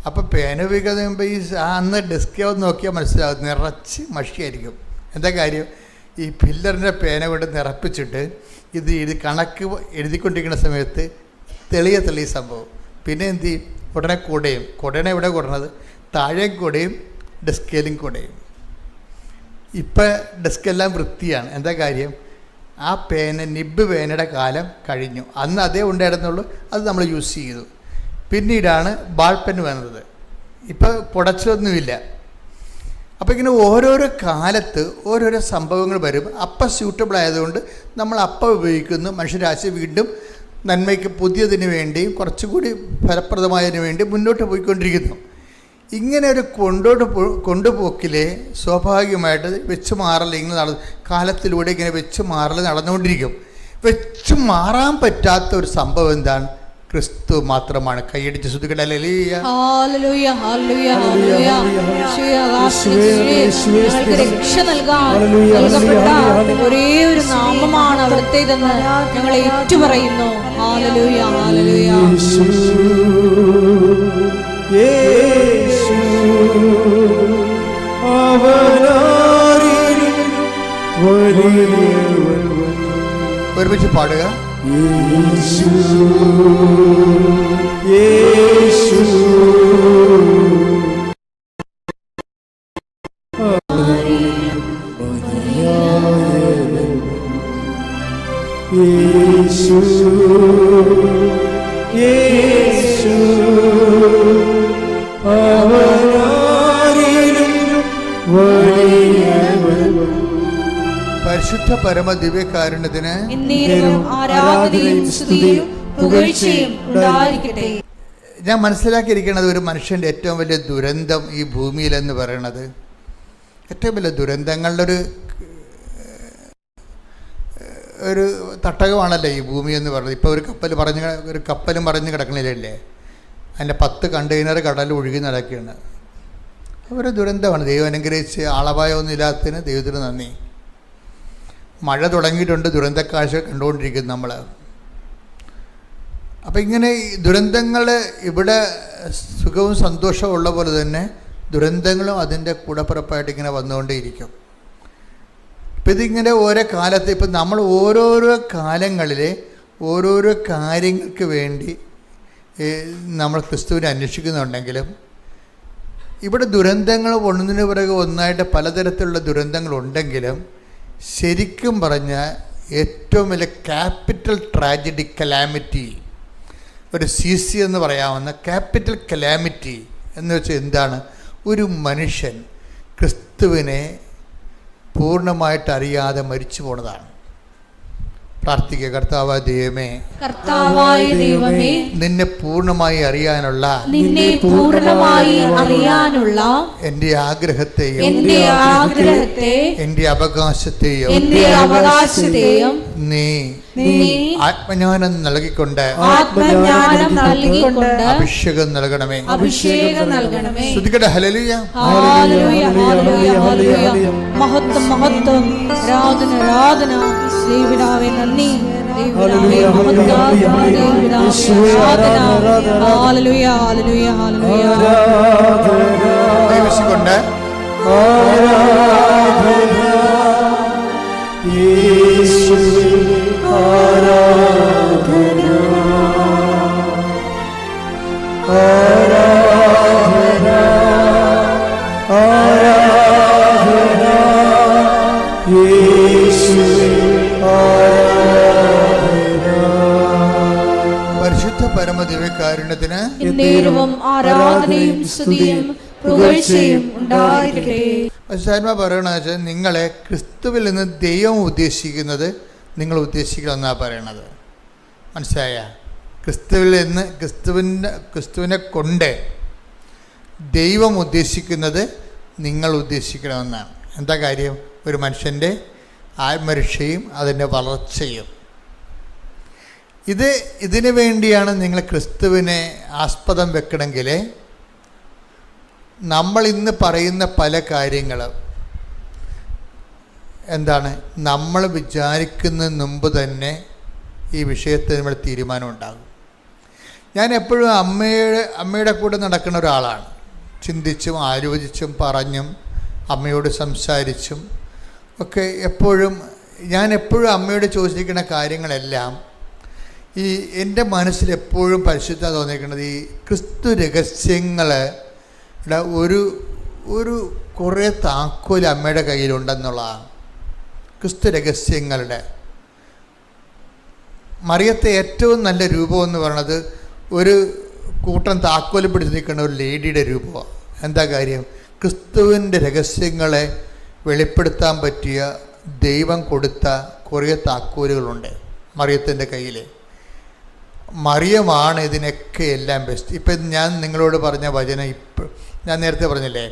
അപ്പോൾ പേന ഉപയോഗിക്കാൻ തുടങ്ങുമ്പോൾ ഈ അന്ന് ഡെസ്ക് നോക്കിയാൽ മനസ്സിലാവും നിറച്ച് മഷിയായിരിക്കും. എന്താ കാര്യം? ഈ പില്ലറിൻ്റെ പേന കൊണ്ട് നിറപ്പിച്ചിട്ട് ഇത് കണക്ക് എഴുതിക്കൊണ്ടിരിക്കുന്ന സമയത്ത് തെളിയ സംഭവം. പിന്നെ എന്ത് ചെയ്യും? ഉടനെ കുടയാണ് എവിടെ കൊടുന്നത്? താഴെ കുടയും ഡെസ്കേലും കുടയും. ഇപ്പം ഡെസ്കെല്ലാം വൃത്തിയാണ്. എന്താ കാര്യം? ആ നിബ് പേനയുടെ കാലം കഴിഞ്ഞു. അന്ന് അതേ ഉണ്ടായിരുന്നുള്ളൂ, അത് നമ്മൾ യൂസ് ചെയ്തു. പിന്നീടാണ് ബാൾ പെൻ വന്നത്. ഇപ്പം പുടച്ചൊന്നുമില്ല. അപ്പോൾ ഇങ്ങനെ ഓരോരോ കാലത്ത് ഓരോരോ സംഭവങ്ങൾ വരും. അപ്പം സ്യൂട്ടബിൾ ആയതുകൊണ്ട് നമ്മൾ അപ്പം ഉപയോഗിക്കുന്നു. മനുഷ്യരാശി വീണ്ടും നന്മയ്ക്ക് പുതിയതിന് വേണ്ടിയും കുറച്ചുകൂടി ഫലപ്രദമായതിനു വേണ്ടി മുന്നോട്ട് പോയിക്കൊണ്ടിരിക്കുന്നു. ഇങ്ങനെ ഒരു കൊണ്ടുപോക്കിലെ സ്വാഭാവികമായിട്ട് വെച്ച് മാറൽ ഇങ്ങനെ കാലത്തിലൂടെ ഇങ്ങനെ വെച്ച് മാറൽ നടന്നുകൊണ്ടിരിക്കും. വെച്ച് മാറാൻ പറ്റാത്ത ഒരു സംഭവം എന്താണ്? ക്രിസ്തു മാത്രമാണ്. കൈയടിച്ച് ശ്രുതിക്കട്ടെ ഹല്ലേലൂയ. രക്ഷ നൽകാൻ ഒരേ ഒരു നാമമാണ് അവിടുത്തേതെന്ന് ഞങ്ങൾ ഏറ്റുപറയുന്നു. ഹല്ലേലൂയ, ഹല്ലേലൂയ. ഒരുമിച്ച് പാടുക. യേശു യേശു യേശു യേശു പരിശുദ്ധ പരമ ദിവ്യകാരുണ്യത്തിന് ആരാധനയും സ്തുതിയും പുകഴ്ചയും ഉണ്ടായിരിക്കട്ടെ. ഞാൻ മനസ്സിലാക്കിയിരിക്കുന്നത് ഒരു മനുഷ്യൻ്റെ ഏറ്റവും വലിയ ദുരന്തം ഈ ഭൂമിയിലെന്ന് പറയുന്നത്, ഏറ്റവും വലിയ ദുരന്തങ്ങളുടെ ഒരു തട്ടകമാണല്ലോ ഈ ഭൂമി എന്ന് പറയുന്നത്. ഇപ്പോൾ ഒരു കപ്പലും പറഞ്ഞ് കിടക്കണില്ലേ, അതിൻ്റെ 10 കണ്ടെയ്നർ കടലിൽ ഒഴുകി നടക്കുകയാണ്. ഒരു ദുരന്തമാണ്. ദൈവം അനുഗ്രഹിച്ച് ആളപായമൊന്നും ഇല്ലാത്തതിന് ദൈവത്തിന് നന്ദി. മഴ തുടങ്ങിയിട്ടുണ്ട്, ദുരന്തക്കാഴ്ച കണ്ടുകൊണ്ടിരിക്കുന്നു നമ്മൾ. അപ്പം ഇങ്ങനെ ദുരന്തങ്ങൾ ഇവിടെ സുഖവും സന്തോഷവും ഉള്ള പോലെ തന്നെ ദുരന്തങ്ങളും അതിൻ്റെ കൂടപ്പിറപ്പായിട്ട് ഇങ്ങനെ വന്നുകൊണ്ടേയിരിക്കും. ഇപ്പം ഇതിങ്ങനെ ഓരോ കാലത്ത് ഇപ്പം നമ്മൾ ഓരോരോ കാലങ്ങളിൽ ഓരോരോ കാര്യങ്ങൾക്ക് വേണ്ടി നമ്മൾ ക്രിസ്തുവിനെ അന്വേഷിക്കുന്നുണ്ടെങ്കിലും ഇവിടെ ദുരന്തങ്ങൾ ഒന്നിനു പിറകെ ഒന്നായിട്ട് പലതരത്തിലുള്ള ദുരന്തങ്ങളുണ്ടെങ്കിലും ശരിക്കും പറഞ്ഞാൽ ഏറ്റവും വലിയ ക്യാപിറ്റൽ ട്രാജഡി കലാമിറ്റി, ഒരു CC എന്ന് പറയാവുന്ന ക്യാപിറ്റൽ കലാമിറ്റി എന്ന് വെച്ചാൽ എന്താണ്? ഒരു മനുഷ്യൻ ക്രിസ്തുവിനെ പൂർണ്ണമായിട്ട് അറിയാതെ മരിച്ചു പോണതാണ്. പ്രാർത്ഥിക്കുക. കർത്താവായ ദൈവമേ, കർത്താവായ ദൈവമേ, നിന്നെ പൂർണ്ണമായി അറിയാനുള്ള എൻ്റെ ആഗ്രഹത്തെയും എൻ്റെ അവകാശത്തെയും നീ ആത്മജ്ഞാനം നൽകിക്കൊണ്ട് അഭിഷേകം നൽകണമേ. ശ്രുതിക്കട്ടെ. ഹല്ലേലൂയ. മഹത്വം മഹത്വം, ആരാധന ആരാധന. ദൈവപിതാവേ നന്ദി, ദൈവപിതാവേ മഹത്വം, ദൈവപിതാവേ ആരാധന. ഹല്ലേലൂയ ഹല്ലേലൂയ ഹല്ലേലൂയ. ദൈവശികൊണ്ട് പരിശുദ്ധ പരമദിവ്യകാരുണ്യത്തിന് ആരാധനയും സ്തുതിയും പുകഴ്ചയും ഉണ്ടായിരിക്കട്ടെ. പരിശുദ്ധാത്മാ പറയണത് വെച്ചാൽ നിങ്ങളെ ക്രിസ്തുവിൽ നിന്ന് ദൈവം ഉദ്ദേശിക്കുന്നത് നിങ്ങൾ ഉദ്ദേശിക്കണമെന്നാണ് പറയണത്. മനസ്സിലായ? ക്രിസ്തുവിൽ നിന്ന് ക്രിസ്തുവിനെ കൊണ്ട് ദൈവം ഉദ്ദേശിക്കുന്നത് നിങ്ങൾ ഉദ്ദേശിക്കണമെന്നാണ്. എന്താ കാര്യം? ഒരു മനുഷ്യൻ്റെ ആത്മരക്ഷയും അതിൻ്റെ വളർച്ചയും. ഇതിനു വേണ്ടിയാണ് നിങ്ങൾ ക്രിസ്തുവിനെ ആസ്പദം വെക്കണമെങ്കിൽ നമ്മൾ ഇന്ന് പറയുന്ന പല കാര്യങ്ങളും എന്താണ്? നമ്മൾ വിചാരിക്കുന്നതിന് മുമ്പ് തന്നെ ഈ വിഷയത്തിൽ നമ്മൾ തീരുമാനം ഉണ്ടാകും. ഞാൻ എപ്പോഴും അമ്മയുടെ കൂടെ നടക്കുന്ന ഒരാളാണ്. ചിന്തിച്ചും ആലോചിച്ചും പറഞ്ഞും അമ്മയോട് സംസാരിച്ചും ഒക്കെ ഞാൻ എപ്പോഴും അമ്മയോട് ചോദിച്ചിരിക്കുന്ന കാര്യങ്ങളെല്ലാം ഈ എൻ്റെ മനസ്സിൽ എപ്പോഴും പരിശുദ്ധ തോന്നിയിരിക്കുന്നത് ഈ ക്രിസ്തു രഹസ്യങ്ങളുടെ ഒരു കുറേ താക്കോൽ അമ്മയുടെ കയ്യിലുണ്ടെന്നുള്ളതാണ്. ക്രിസ്തു രഹസ്യങ്ങളുടെ മറിയത്തെ ഏറ്റവും നല്ല രൂപം എന്ന് പറയുന്നത് ഒരു കൂട്ടം താക്കോൽ പിടിച്ച് നിൽക്കുന്ന ഒരു ലേഡിയുടെ രൂപമാണ്. എന്താ കാര്യം? ക്രിസ്തുവിൻ്റെ രഹസ്യങ്ങളെ വെളിപ്പെടുത്താൻ പറ്റിയ ദൈവം കൊടുത്ത കുറേ താക്കോലുകളുണ്ട് മറിയത്തിൻ്റെ കയ്യിൽ. മറിയമാണ് ഇതിനൊക്കെ എല്ലാം ബെസ്റ്റ്. ഇപ്പം ഞാൻ നിങ്ങളോട് പറഞ്ഞ വചനം ഞാൻ നേരത്തെ പറഞ്ഞില്ലേ,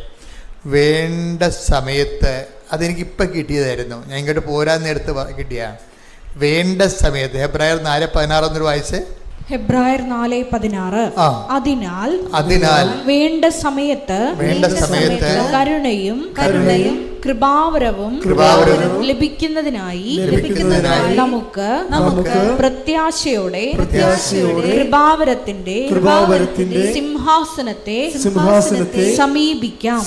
വേണ്ട സമയത്ത് അതെനിക്കിപ്പം കിട്ടിയതായിരുന്നു. ഞാൻ ഇങ്ങോട്ട് പോരാൻ നേരത്ത് കിട്ടിയ വേണ്ട സമയത്ത്. ഹെബ്രായർ 4:16 എന്നൊരു വായിച്ച്. ഹെബ്രായർ 4:16. അതിനാൽ വേണ്ട സമയത്ത് കരുണയും കൃപാവരവും ലഭിക്കുന്നതിനായി നമുക്ക് പ്രത്യാശയോടെ കൃപാവരത്തിന്റെ സിംഹാസനത്തെ സമീപിക്കാം.